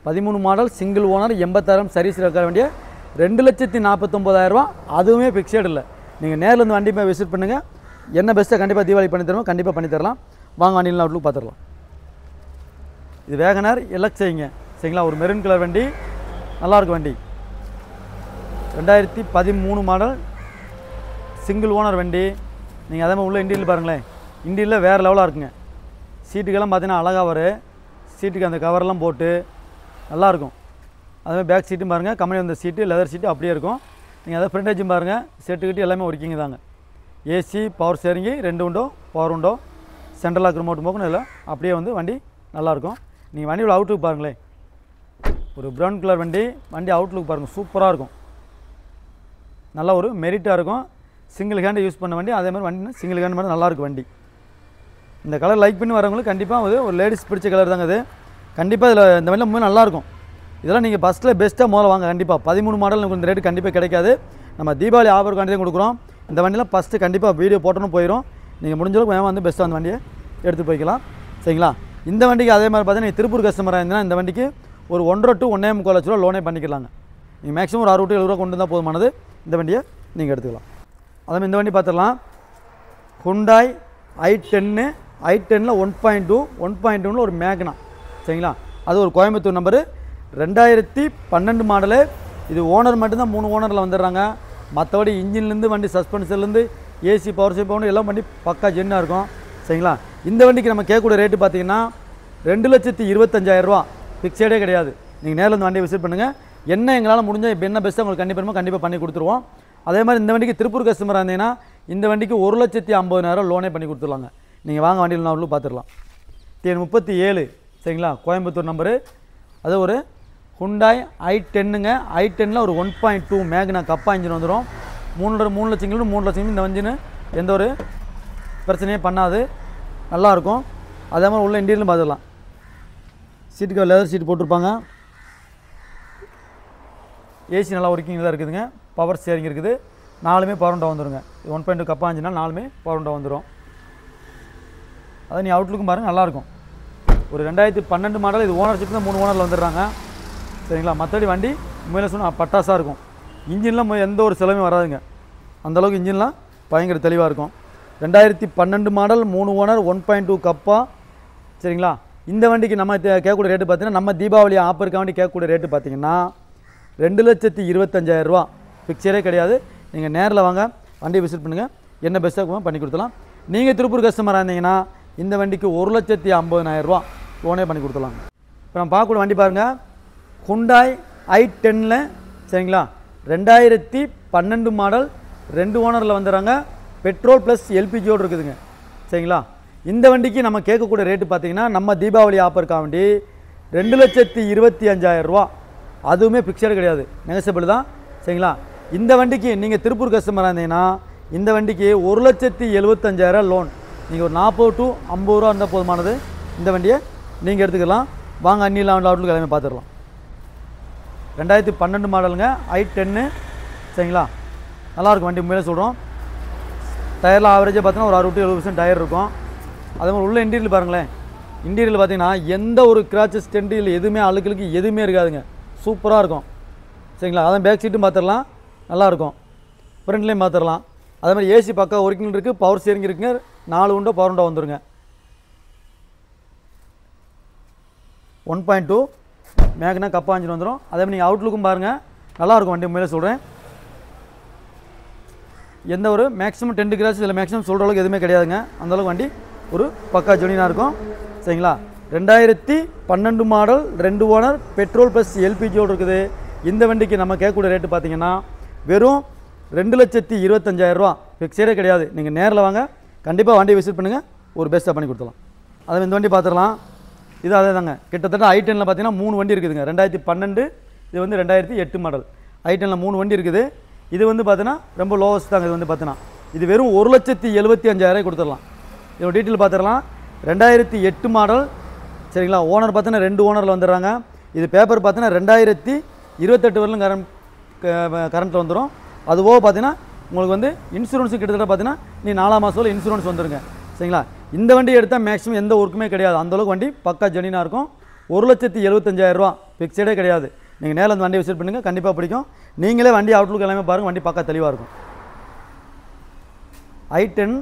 13 model single owner 86,000 service record வண்டியை 2,49,000 ரூபா. அதுவுமே ஃபிக்ஸட் இல்லை, நீங்கள் நேரில் இருந்து வண்டி போய் விசிட் பண்ணுங்கள். என்ன பெஸ்ட்டாக கண்டிப்பாக தீபாவளி பண்ணி தருவோம், கண்டிப்பாக பண்ணி தரலாம். வாங்க வண்டியில் அவுட்லுக் பார்த்துடலாம். இது வேகனார் எல்எக்ஸ்ஐங்க. சரிங்களா, ஒரு மெரூன் கலர் வண்டி, நல்லாயிருக்கும் வண்டி. 2013 மாடல் சிங்கிள் ஓனர் வண்டி. நீங்கள் அதே மாதிரி உள்ள இன்டீரியல் பாருங்களேன், இன்டீரியலில் வேறு லெவலாக இருக்குங்க. சீட்டுக்கெல்லாம் பார்த்தீங்கன்னா அழகாக வரும். சீட்டுக்கு அந்த கவரெல்லாம் போட்டு நல்லாயிருக்கும். அதுமாதிரி பேக் சீட்டும் பாருங்கள், கம்பெனி வந்த சீட்டு லெதர் சீட்டு அப்படியே இருக்கும். நீங்கள் அதை ஃப்ரண்டேஜும் பாருங்கள், செட்டுக்கிட்டு எல்லாமே ஒர்க்கிங் தாங்க. ஏசி பவர் ஸ்டேரிங்கு 2 உண்டோ, பவர் உண்டோ, சென்ட்ரல் லாக் ரிமோட் போக்கணும் இல்லை, அப்படியே வந்து வண்டி நல்லாயிருக்கும். நீங்கள் வண்டியோட அவுட்லுக் பாருங்களேன், ஒரு ப்ரௌன் கலர் வண்டி. வண்டி அவுட்லுக் பாருங்கள், சூப்பராக இருக்கும், நல்லா ஒரு மெரிட்டாக இருக்கும். சிங்கிள் ஹேண்டு யூஸ் பண்ண வண்டி. அதே மாதிரி வண்டி சிங்கிள் ஹேண்டு மாதிரி நல்லாயிருக்கும் வண்டி. இந்த கலர் லைக் பண்ணி வரவங்களுக்கு கண்டிப்பாக ஒரு லேடிஸ் பிடிச்ச கலர் தாங்க அது. கண்டிப்பாக இதில் இந்த வண்டியில் ரொம்ப நல்லாயிருக்கும். இதெல்லாம் நீங்கள் ஃபஸ்ட்டில் பெஸ்ட்டாக முதல்ல வாங்க. கண்டிப்பாக 13 மாடல் உங்களுக்கு இந்த ரேட்டு கண்டிப்பாக கிடைக்காது. நம்ம தீபாவளி ஆஃபர் தான் கொடுக்குறோம். இந்த வண்டியில் ஃபஸ்ட்டு கண்டிப்பாக வீடியோ போட்டோன்னு போயிடும். நீங்கள் முடிஞ்சளவுக்கு வேணால் வந்து பெஸ்ட்டாக அந்த வண்டியை எடுத்து போய்க்கலாம். சரிங்களா, இந்த வண்டிக்கு அதே மாதிரி பார்த்தீங்கன்னா நீங்கள் திருப்பூர் கஸ்டமராக இருந்தீங்கன்னா இந்த வண்டிக்கு ஒரு 1.5 to 1.25 லட்ச ரூபா லோனே பண்ணிக்கலாங்க. நீங்கள் மேக்ஸிமம் ஒரு 60 to 70 ரூபா கொண்டு வந்தால் போதுமானது. இந்த வண்டியை நீங்கள் எடுத்துக்கலாம். அதேமாதிரி இந்த வண்டி பார்த்துடலாம், ஹுண்டாய் i10. i10ல் 1.2 ஒரு மேக்னா. சரிங்களா, அது ஒரு கோயம்புத்தூர் நம்பரு, 2012 மாடலு. இது ஓனர் மட்டும்தான் 3 ஓனரில் வந்துடுறாங்க. மற்றபடி இன்ஜின்லேருந்து வண்டி சஸ்பென்ஷன்லேருந்து ஏசி பவர் சேப் பண்ணி எல்லாம் வண்டி பக்கா ஜென்னாக இருக்கும். சரிங்களா, இந்த வண்டிக்கு நம்ம கேட்கக்கூடிய ரேட்டு பார்த்தீங்கன்னா 2,25,000 ரூபா. ஃபிக்ஸடே கிடையாது. நீங்கள் நேரில் இந்த வண்டியை விசிட் பண்ணுங்கள். என்ன எங்களால் முடிஞ்சால் இப்போ என்ன பெஸ்ட்டாக உங்களுக்கு கண்டிப்பாக பண்ணி கொடுத்துருவோம். அதே மாதிரி இந்த வண்டிக்கு திருப்பூர் கஸ்டமராக இருந்தீங்கன்னா இந்த வண்டிக்கு 1,50,000 லோனே பண்ணி கொடுத்துருவாங்க. நீங்கள் வாங்க வண்டியில் நான் பார்த்துடலாம். TN37. சரிங்களா, கோயம்புத்தூர் நம்பரு. அது ஒரு ஹுண்டாய் i10ங்க. i10ல் ஒரு 1.2 மேக்னா கப்பா இன்ஜின் வந்துடும். 3 லட்சம் 3 லட்சம் இந்த இன்ஜின் எந்த ஒரு பிரச்சனையும் பண்ணாது, நல்லாயிருக்கும். அதே மாதிரி உள்ள இன்டீரியலும் பார்த்துடலாம். சீட்டுக்கு லெதர் சீட் போட்டிருப்பாங்க. ஏசி நல்லா ஒர்க்கிங் தான் இருக்குதுங்க. பவர் ஸ்டேரிங் இருக்குது. 4மே பவர் விண்டோ வந்துடுங்க. 1.2 கப்பா இன்ஜினா 4மே பவர் விண்டோ வந்துடும். அதை நீ அவுட்லுக்கும் பாருங்கள், நல்லாயிருக்கும். ஒரு 2012 மாடல். இது ஓனர்ஷிப் தான் 3 ஓனரில் வந்துடுறாங்க. சரிங்களா, மற்றபடி வண்டி உண்மையில சொன்னால் பட்டாசாக இருக்கும். இன்ஜின்லாம் எந்த ஒரு செலவும் வராதுங்க. அந்தளவுக்கு இன்ஜின்லாம் பயங்கர தெளிவாக இருக்கும். 2012 மாடல் 3 ஓனர் 1.2 கப்பா. சரிங்களா, இந்த வண்டிக்கு நம்ம கேட்கக்கூடிய ரேட்டு பார்த்தீங்கன்னா நம்ம தீபாவளி ஆஃபருக்காக வேண்டி கேட்கக்கூடிய ரேட்டு பார்த்தீங்கன்னா 2,25,000 ரூபா. ஃபிக்ஸரே கிடையாது. நீங்கள் நேரில் வாங்க, வண்டியை விசிட் பண்ணுங்கள், என்ன பெஸ்ட்டாக பண்ணி கொடுத்துலாம். நீங்கள் திருப்பூர் கஸ்டமராக இருந்தீங்கன்னா இந்த வண்டிக்கு 1,50,000 ரூபா லோனே பண்ணி கொடுத்துலாங்க. இப்போ நம்ம பார்க்கக்கூடிய வண்டி பாருங்கள், ஹுண்டாய் i10ல். சரிங்களா, 2012 மாடல் 2 ஓனரில் வந்துடுறாங்க. பெட்ரோல் ப்ளஸ் எல்பிஜியோடு இருக்குதுங்க. சரிங்களா, இந்த வண்டிக்கு நம்ம கேட்கக்கூடிய ரேட்டு பார்த்தீங்கன்னா நம்ம தீபாவளி ஆஃபருக்காக வேண்டி 2,25,000 ரூபா. அதுவுமே ஃபிக்ஸடு கிடையாது, நெகசபிள் தான். சரிங்களா, இந்த வண்டிக்கு நீங்கள் திருப்பூர் கஸ்டமராக இருந்தீங்கன்னா இந்த வண்டிக்கு 1,75,000 லோன். நீங்கள் ஒரு 40 to 50 ரூபா இருந்தால் போதுமானது. இந்த வண்டியை நீங்கள் எடுத்துக்கலாம். வாங்க அன்னியில் அவுட்லுக்கு எல்லாமே பார்த்துடலாம். 2012 மாடலுங்க, i10. சரிங்களா, நல்லாயிருக்கும் வண்டி, உண்மையிலே சொல்கிறோம். டயரில் ஆவரேஜாக பார்த்தீங்கன்னா ஒரு 60 to 70% டயர் இருக்கும். அதே மாதிரி உள்ள இன்டீரியல் பாருங்களேன். இன்டீரியல் பார்த்தீங்கன்னா எந்த ஒரு கிராச்சஸ் டென்டில் எதுவுமே அழுக்களுக்கு எதுவுமே இருக்காதுங்க. சூப்பராக இருக்கும். சரிங்களா, அதான் பேக் சீட்டும் பார்த்துடலாம், நல்லாயிருக்கும். ஃப்ரண்ட்லேயும் பார்த்துடலாம். அதே மாதிரி ஏசி பக்கா ஒர்க்கிங் இருக்குது. பவர் ஸ்டேரிங் இருக்குங்க. 4 உண்டோ பவர் உண்டோ வந்துருங்க. 1.2 மேக்னா கப்பா இன்ஜின் வந்துடும். அதே மாதிரி நீங்கள் அவுட்லுக்கும் பாருங்கள், நல்லாயிருக்கும் வண்டி, உண்மையிலே சொல்கிறேன். எந்த ஒரு மேக்ஸிமம் 10 கிராஸ் இதில் மேக்ஸிமம் சொல்கிற அளவுக்கு எதுவுமே கிடையாதுங்க. அந்தளவுக்கு வண்டி ஒரு பக்கா ஜெனினாக இருக்கும். சரிங்களா, 2012 மாடல் 2 ஓனர் பெட்ரோல் ப்ளஸ் எல்பிஜியோடு இருக்குது. இந்த வண்டிக்கு நம்ம கேட்கக்கூடிய ரேட்டு பார்த்தீங்கன்னா வெறும் 2,25,000 ரூபா. ஃபிக்ஸரே கிடையாது. நீங்கள் நேரில் வாங்க, கண்டிப்பாக வண்டியை விசிட் பண்ணுங்கள், ஒரு பெஸ்ட்டாக பண்ணி கொடுத்துடலாம். அதை இந்த வண்டி பார்த்துடலாம். இது அதே தாங்க, கிட்டத்தட்ட I10ல் பார்த்தீங்கன்னா 3 வண்டி இருக்குதுங்க. 2012, இது வந்து 2008 மாடல். I10ல் 3 வண்டி இருக்குது. இது வந்து பார்த்தீங்கன்னா ரொம்ப லோவஸ்ட் தாங்க. இது வந்து பார்த்தீங்கன்னா இது வெறும் 1,75,000 கொடுத்துடலாம். இதோட டீட்டெயில் பார்த்துடலாம். 2008 மாடல். சரிங்களா, ஓனர் பார்த்தீங்கன்னா 2 ஓனரில் வந்துடுறாங்க. இது பேப்பர் பார்த்தீங்கன்னா 2028 வரலும் கரண்ட்டில் வந்துடும். அதுபோக பார்த்தீங்கன்னா உங்களுக்கு வந்து இன்சூரன்ஸு கிட்டத்தட்ட பார்த்தீங்கன்னா நீ 4 மாதம் இன்சூரன்ஸ் வந்துருங்க. சரிங்களா, இந்த வண்டி எடுத்தால் மேக்ஸிமம் எந்த ஒர்க்குமே கிடையாது. அந்தளவுக்கு வண்டி பக்கா ஜெனினாக இருக்கும். 1,75,000 ரூபா ஃபிக்ஸடே கிடையாது. நீங்கள் நேரில் அந்த வண்டியை விசிட் பண்ணுங்கள், கண்டிப்பாக பிடிக்கும். நீங்களே வண்டி அவுட்லுக் எல்லாமே பாருங்கள், வண்டி பக்கா தெளிவாக இருக்கும். I10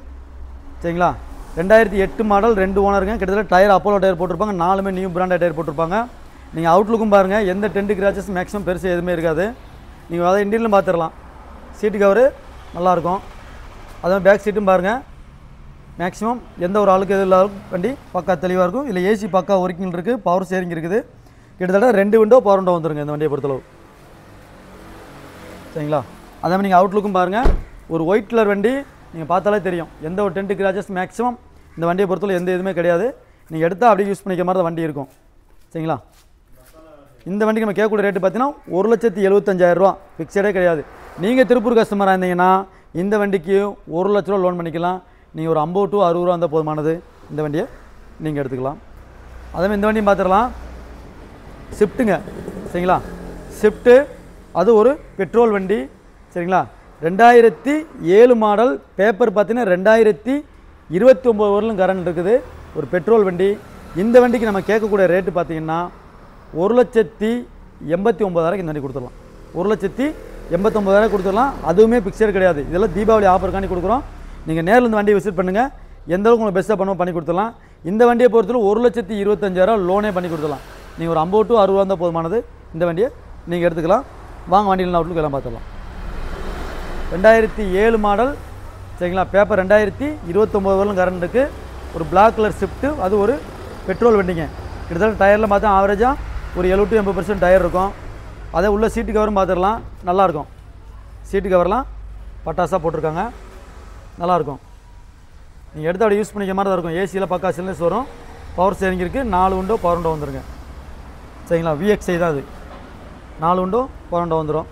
சரிங்களா, 2008 மாடல் 2 ஓனருங்க. கிட்டத்தட்ட டயர் அப்போலோ டயர் போட்டிருப்பாங்க. 4மே நியூ பிராண்டட் டயர் போட்டிருப்பாங்க. நீங்கள் அவுட்லுக்கும் பாருங்கள், எந்த 10 கிராச்சஸ் மேக்ஸிமம் பெருசு எதுவுமே இருக்காது. நீங்கள் அதை இன்டீரியலும் பார்த்துடலாம். சீட்டு கவரு நல்லாயிருக்கும். அதே பேக் சீட்டும் பாருங்கள், மேக்ஸிமம் எந்த ஒரு ஆளுக்கு எது இல்லாத வண்டி பக்கா தெளிவாக இருக்கும். இல்லை ஏசி பக்கா ஒர்க்கிங் இருக்குது, பவர் ஸ்டீரிங் இருக்குது. கிட்டத்தட்ட 2 விண்டோ பவர் விண்டோ வந்துருங்க இந்த வண்டியை பொறுத்தளவு. சரிங்களா, அதே மாதிரி நீங்கள் அவுட்லுக்கும் பாருங்கள், ஒரு ஒயிட் கலர் வண்டி. நீங்கள் பார்த்தாலே தெரியும், எந்த ஒரு 10 கிராச்சஸ் மேக்ஸிமம் இந்த வண்டியை பொறுத்தளவு எந்த இதுவுமே கிடையாது. நீங்கள் எடுத்தால் அப்படியே யூஸ் பண்ணிக்கிற மாதிரி தான் வண்டி இருக்கும். சரிங்களா, இந்த வண்டிக்கு நம்ம கேட்கக்கூடிய ரேட்டு பார்த்தீங்கன்னா 1,75,000 ரூபா ஃபிக்ஸடே கிடையாது. நீங்கள் திருப்பூர் கஸ்டமராக இருந்தீங்கன்னா இந்த வண்டிக்கு 1 லட்ச ரூபா லோன் பண்ணிக்கலாம். நீங்கள் ஒரு 50 to 60 ரூபா இருந்தால் போதுமானது. இந்த வண்டியை நீங்கள் எடுத்துக்கலாம். அதேமாதிரி இந்த வண்டியும் பார்த்துடலாம். ஸ்விஃப்ட்டுங்க. சரிங்களா, ஸ்விஃப்ட்டு அது ஒரு பெட்ரோல் வண்டி. சரிங்களா, 2007 மாடல். பேப்பர் பார்த்தீங்கன்னா 2029 வரலும் கரண்ட் இருக்குது. ஒரு பெட்ரோல் வண்டி. இந்த வண்டிக்கு நம்ம கேட்கக்கூடிய ரேட்டு பார்த்தீங்கன்னா 1,89,000 இந்த வண்டி கொடுத்துடலாம். 1,89,000 கொடுத்துடலாம். அதுவுமே பிக்சர் கிடையாது. இதெல்லாம் தீபாவளி ஆஃபருக்காண்டி கொடுக்குறோம். நீங்கள் நேரில் இந்த வண்டியை விசிட் பண்ணுங்கள், எந்த அளவுக்கு உங்களுக்கு பெஸ்ட்டாக பண்ணி கொடுத்துடலாம். இந்த வண்டியை பொறுத்தவரை 1,25,000 லோனே பண்ணி கொடுத்துடலாம். நீங்கள் ஒரு 50 to 60 இருந்தால் போதுமானது. இந்த வண்டியை நீங்கள் எடுத்துக்கலாம். வாங்க, வண்டியில் அவுட்லுக்கு எல்லாம் பார்த்துடலாம். 2007 மாடல். சரிங்களா, பேப்பர் 2029 வரலும் கரண்ட் இருக்குது. ஒரு பிளாக் கலர் ஸ்விஃப்ட்டு, அது ஒரு பெட்ரோல் வண்டிங்க. கிட்டத்தட்ட டயரில் பார்த்தா ஆவரேஜாக ஒரு 70 to 80% டயர் இருக்கும். அதே உள்ள சீட்டு கவரும் பார்த்துடலாம், நல்லாயிருக்கும். சீட்டு கவர்லாம் பட்டாசாக போட்டிருக்காங்க, நல்லாயிருக்கும். நீங்கள் எடுத்து அப்படி யூஸ் பண்ணிக்க மாதிரி தான் இருக்கும். ஏசியில் பக்கா சில்னஸ் வரும். பவர் ஸ்டீரிங் இருக்குது. 4 விண்டோ பவர் விண்டோ வந்துருங்க. சரிங்களா, VXI தான் அது. 4 விண்டோ பவர் விண்டோ வந்துடும்.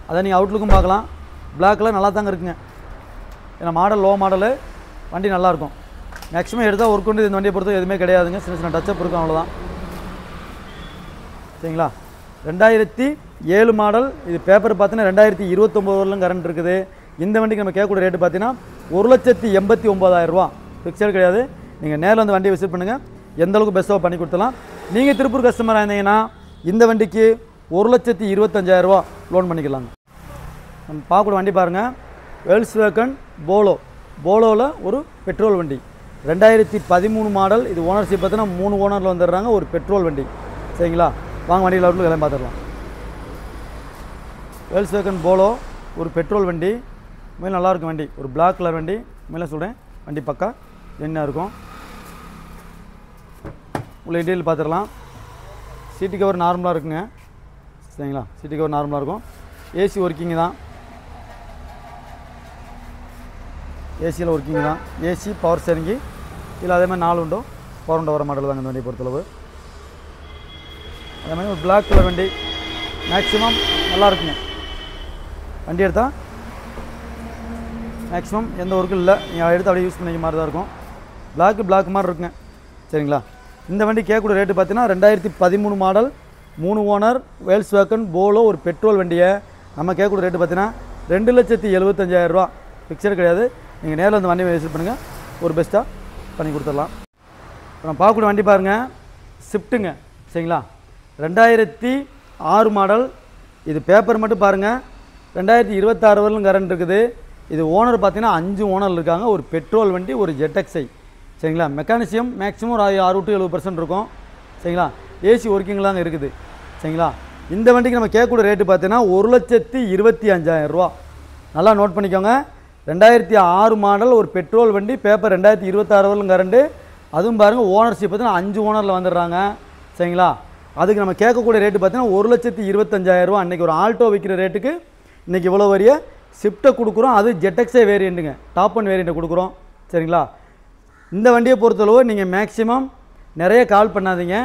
அதை நீங்கள் அவுட்லுக்கும் பார்க்கலாம். பிளாக் கலர் நல்லா தாங்க இருக்குங்க. ஏன்னா மாடல் லோ மாடலு, வண்டி நல்லாயிருக்கும். மேக்ஸிமம் எடுத்தால் ஒர்க் கொண்டு இந்த வண்டியை பொறுத்த எதுவுமே கிடையாதுங்க. சின்ன சின்ன டச்சப் இருக்கும், அவ்வளோதான். சரிங்களா, 2007 மாடல். இது பேப்பர் பார்த்தீங்கன்னா 2029 வரலும் கரண்ட் இருக்குது. இந்த வண்டிக்கு நம்ம கேட்கக்கூடிய ரேட்டு பார்த்தீங்கன்னா 1,89,000 ரூபா ஃபிக்ஸட் கிடையாது. நீங்கள் நேரில் வந்து வண்டியை விசிட் பண்ணுங்கள், எந்த அளவுக்கு பெஸ்ட்டாக பண்ணி கொடுத்துலாம். நீங்கள் திருப்பூர் கஸ்டமராக இருந்தீங்கன்னா இந்த வண்டிக்கு 1,25,000 ரூபா லோன் பண்ணிக்கலாங்க. நம்ம பார்க்கக்கூடிய வண்டி பாருங்கள், வேல்ஸ்வேகன் போலோ. போலோவில் ஒரு பெட்ரோல் வண்டி. 2013 மாடல். இது ஓனர்ஷிப் பார்த்தீங்கன்னா 3 ஓனரில் வந்துடுறாங்க. ஒரு பெட்ரோல் வண்டி. சரிங்களா, வாங்க வண்டியில் அவுட்லுக்கு எல்லாம் பார்த்துடலாம். வேல்ஸ்வேகன் போலோ ஒரு பெட்ரோல் வண்டி. மேலே நல்லாயிருக்கும் வண்டி. ஒரு பிளாக் கலர் வண்டி. மேலே சொல்கிறேன், வண்டி பக்கா என்ன இருக்கும். உள்ள இன்டீரியல் பார்த்துடலாம். சீட்டு கவர் நார்மலாக இருக்குங்க. சரிங்களா, சீட்டு கவர் நார்மலாக இருக்கும். ஏசி ஒர்க்கிங் தான். ஏசியில் ஒர்க்கிங் தான். AC power steering. இதில் அதே மாதிரி 4 விண்டோ பவர் விண்டோ வர மாடல் தாங்க இந்த வண்டியை பொறுத்தளவு. அதே மாதிரி ஒரு பிளாக் கலர் வண்டி. மேக்ஸிமம் நல்லா இருக்குங்க. வண்டி எடுத்தால் மேக்ஸிமம் எந்த ஒர்க்கும் இல்லை. நீங்கள் எடுத்து அப்படியே யூஸ் பண்ணிக்க மாதிரி தான் இருக்கும். பிளாக் மாதிரி இருக்குங்க. சரிங்களா, இந்த வண்டி கேட்கக்கூடிய ரேட்டு பார்த்தீங்கன்னா 2013 மாடல், 3 ஓனர், வேல்ஸ்வேகன் போலோ ஒரு பெட்ரோல் வண்டியை நம்ம கேட்கக்கூடிய ரேட்டு பார்த்தீங்கன்னா 2,75,000 ரூபா ஃபிக்ஸட் கிடையாது. நீங்கள் நேரில் வந்து வண்டியை விசிட் பண்ணுங்கள், ஒரு பெஸ்ட்டாக பண்ணி கொடுத்துடலாம். நம்ம பார்க்கக்கூடிய வண்டி பாருங்கள், ஸ்விஃப்ட்டுங்க. சரிங்களா, 2006 மாடல். இது பேப்பர் மட்டும் பாருங்கள், 2026 வரலும் கரண்ட் இருக்குது. இது ஓனர் பார்த்தீங்கன்னா 5 ஓனர் இருக்காங்க. ஒரு பெட்ரோல் வண்டி, ஒரு ZXi. சரிங்களா, மெக்கானிசியம் மேக்ஸிமம் ஒரு 60 to 70% இருக்கும். சரிங்களா, ஏசி ஒர்க்கிங்கில் தாங்க இருக்குது. சரிங்களா, இந்த வண்டிக்கு நம்ம கேட்கக்கூடிய ரேட்டு பார்த்தீங்கன்னா 1,25,000 ரூபா. நல்லா நோட் பண்ணிக்கோங்க. 2006 மாடல் ஒரு பெட்ரோல் வண்டி, பேப்பர் 2026 வரலும் கரண்டு. அதுவும் பாருங்கள் ஓனர்ஷிப் பார்த்தீங்கன்னா 5 ஓனரில் வந்துடுறாங்க. சரிங்களா? அதுக்கு நம்ம கேட்கக்கூடிய ரேட்டு பார்த்தீங்கன்னா 1,25,000 அன்றைக்கி ஒரு ஆல்டோ விற்கிற ரேட்டுக்கு இன்றைக்கி இவ்வளோ வரிய ஸ்விஃப்ட்டை கொடுக்குறோம். அது ஜெட்டெக்ஸே வேரியண்ட்டுங்க, டாப் ஒன் வேரியண்ட்டை கொடுக்குறோம். சரிங்களா? இந்த வண்டியை பொறுத்தளவு நீங்கள் மேக்ஸிமம் நிறைய கால் பண்ணாதீங்க.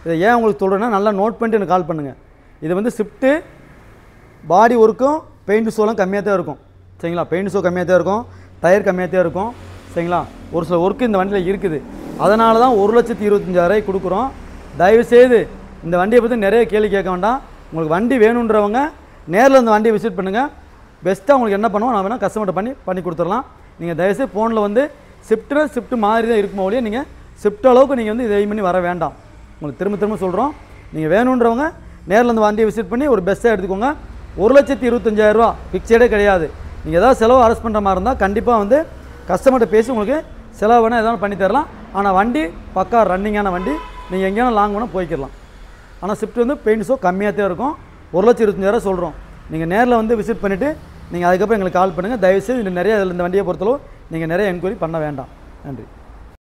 இதை ஏன் உங்களுக்கு சொல்கிறேன்னா நல்லா நோட் பண்ணிட்டு எனக்கு கால் பண்ணுங்கள். இது வந்து ஸ்விஃப்ட்டு பாடி ஒர்க்கும் பெயிண்ட் ஷோலாம் கம்மியாக தான் இருக்கும். சரிங்களா? பெயிண்ட் ஷோ கம்மியாக தான் இருக்கும், டயர் கம்மியாக தான் இருக்கும். சரிங்களா? ஒரு சில ஒர்க்கு இந்த வண்டியில் இருக்குது. அதனால தான் 1,25,000 கொடுக்குறோம். தயவுசெய்து இந்த வண்டியை பற்றி நிறைய கேள்வி கேட்க வேண்டாம். உங்களுக்கு வண்டி வேணுன்றவங்க நேரில் இந்த வண்டியை விசிட் பண்ணுங்கள். பெஸ்ட்டாக உங்களுக்கு என்ன பண்ணுவோம் நான் வேணால் கஸ்டமர்கிட்ட பண்ணி கொடுத்துடலாம். நீங்கள் தயவுசெய்து ஃபோனில் வந்து ஸ்விஃப்ட் மாதிரி தான் இருக்குமோ ஒழிய நீங்கள் ஸ்விஃப்ட் அளவுக்கு நீங்கள் வந்து இதை பண்ணி வர வேண்டாம். உங்களுக்கு திரும்ப சொல்கிறோம். நீங்கள் வேணுன்றவங்க நேரில் இந்த வண்டியை விசிட் பண்ணி ஒரு பெஸ்ட்டாக எடுத்துக்கோங்க. 1,25,000 ஃபிக்ஸடே கிடையாது. நீங்கள் ஏதாவது செலவு அரெஸ்ட் பண்ணுற மாதிரி இருந்தால் கண்டிப்பாக வந்து கஸ்டமர்கிட்ட பேசி உங்களுக்கு செலவு வேணால் எதாவது பண்ணி தரலாம். ஆனால் வண்டி பக்கா ரன்னிங்கான வண்டி, நீங்கள் எங்கேயாலும் லாங் வேணால் போய்க்கிடலாம். ஆனால் ஸ்விஃப்ட் வந்து பெயிண்ட் ஷோ கம்மியாக தான் இருக்கும். 1,25,000 சொல்கிறோம். நீங்கள் நேரில் வந்து விசிட் பண்ணிவிட்டு நீங்கள் அதுக்கப்புறம் எங்களுக்கு கால் பண்ணுங்கள். தயவுசெய்து நிறைய இந்த வண்டியை பொறுத்தளவு நீங்கள் நிறைய என்கொயரி பண்ண வேண்டாம். நன்றி.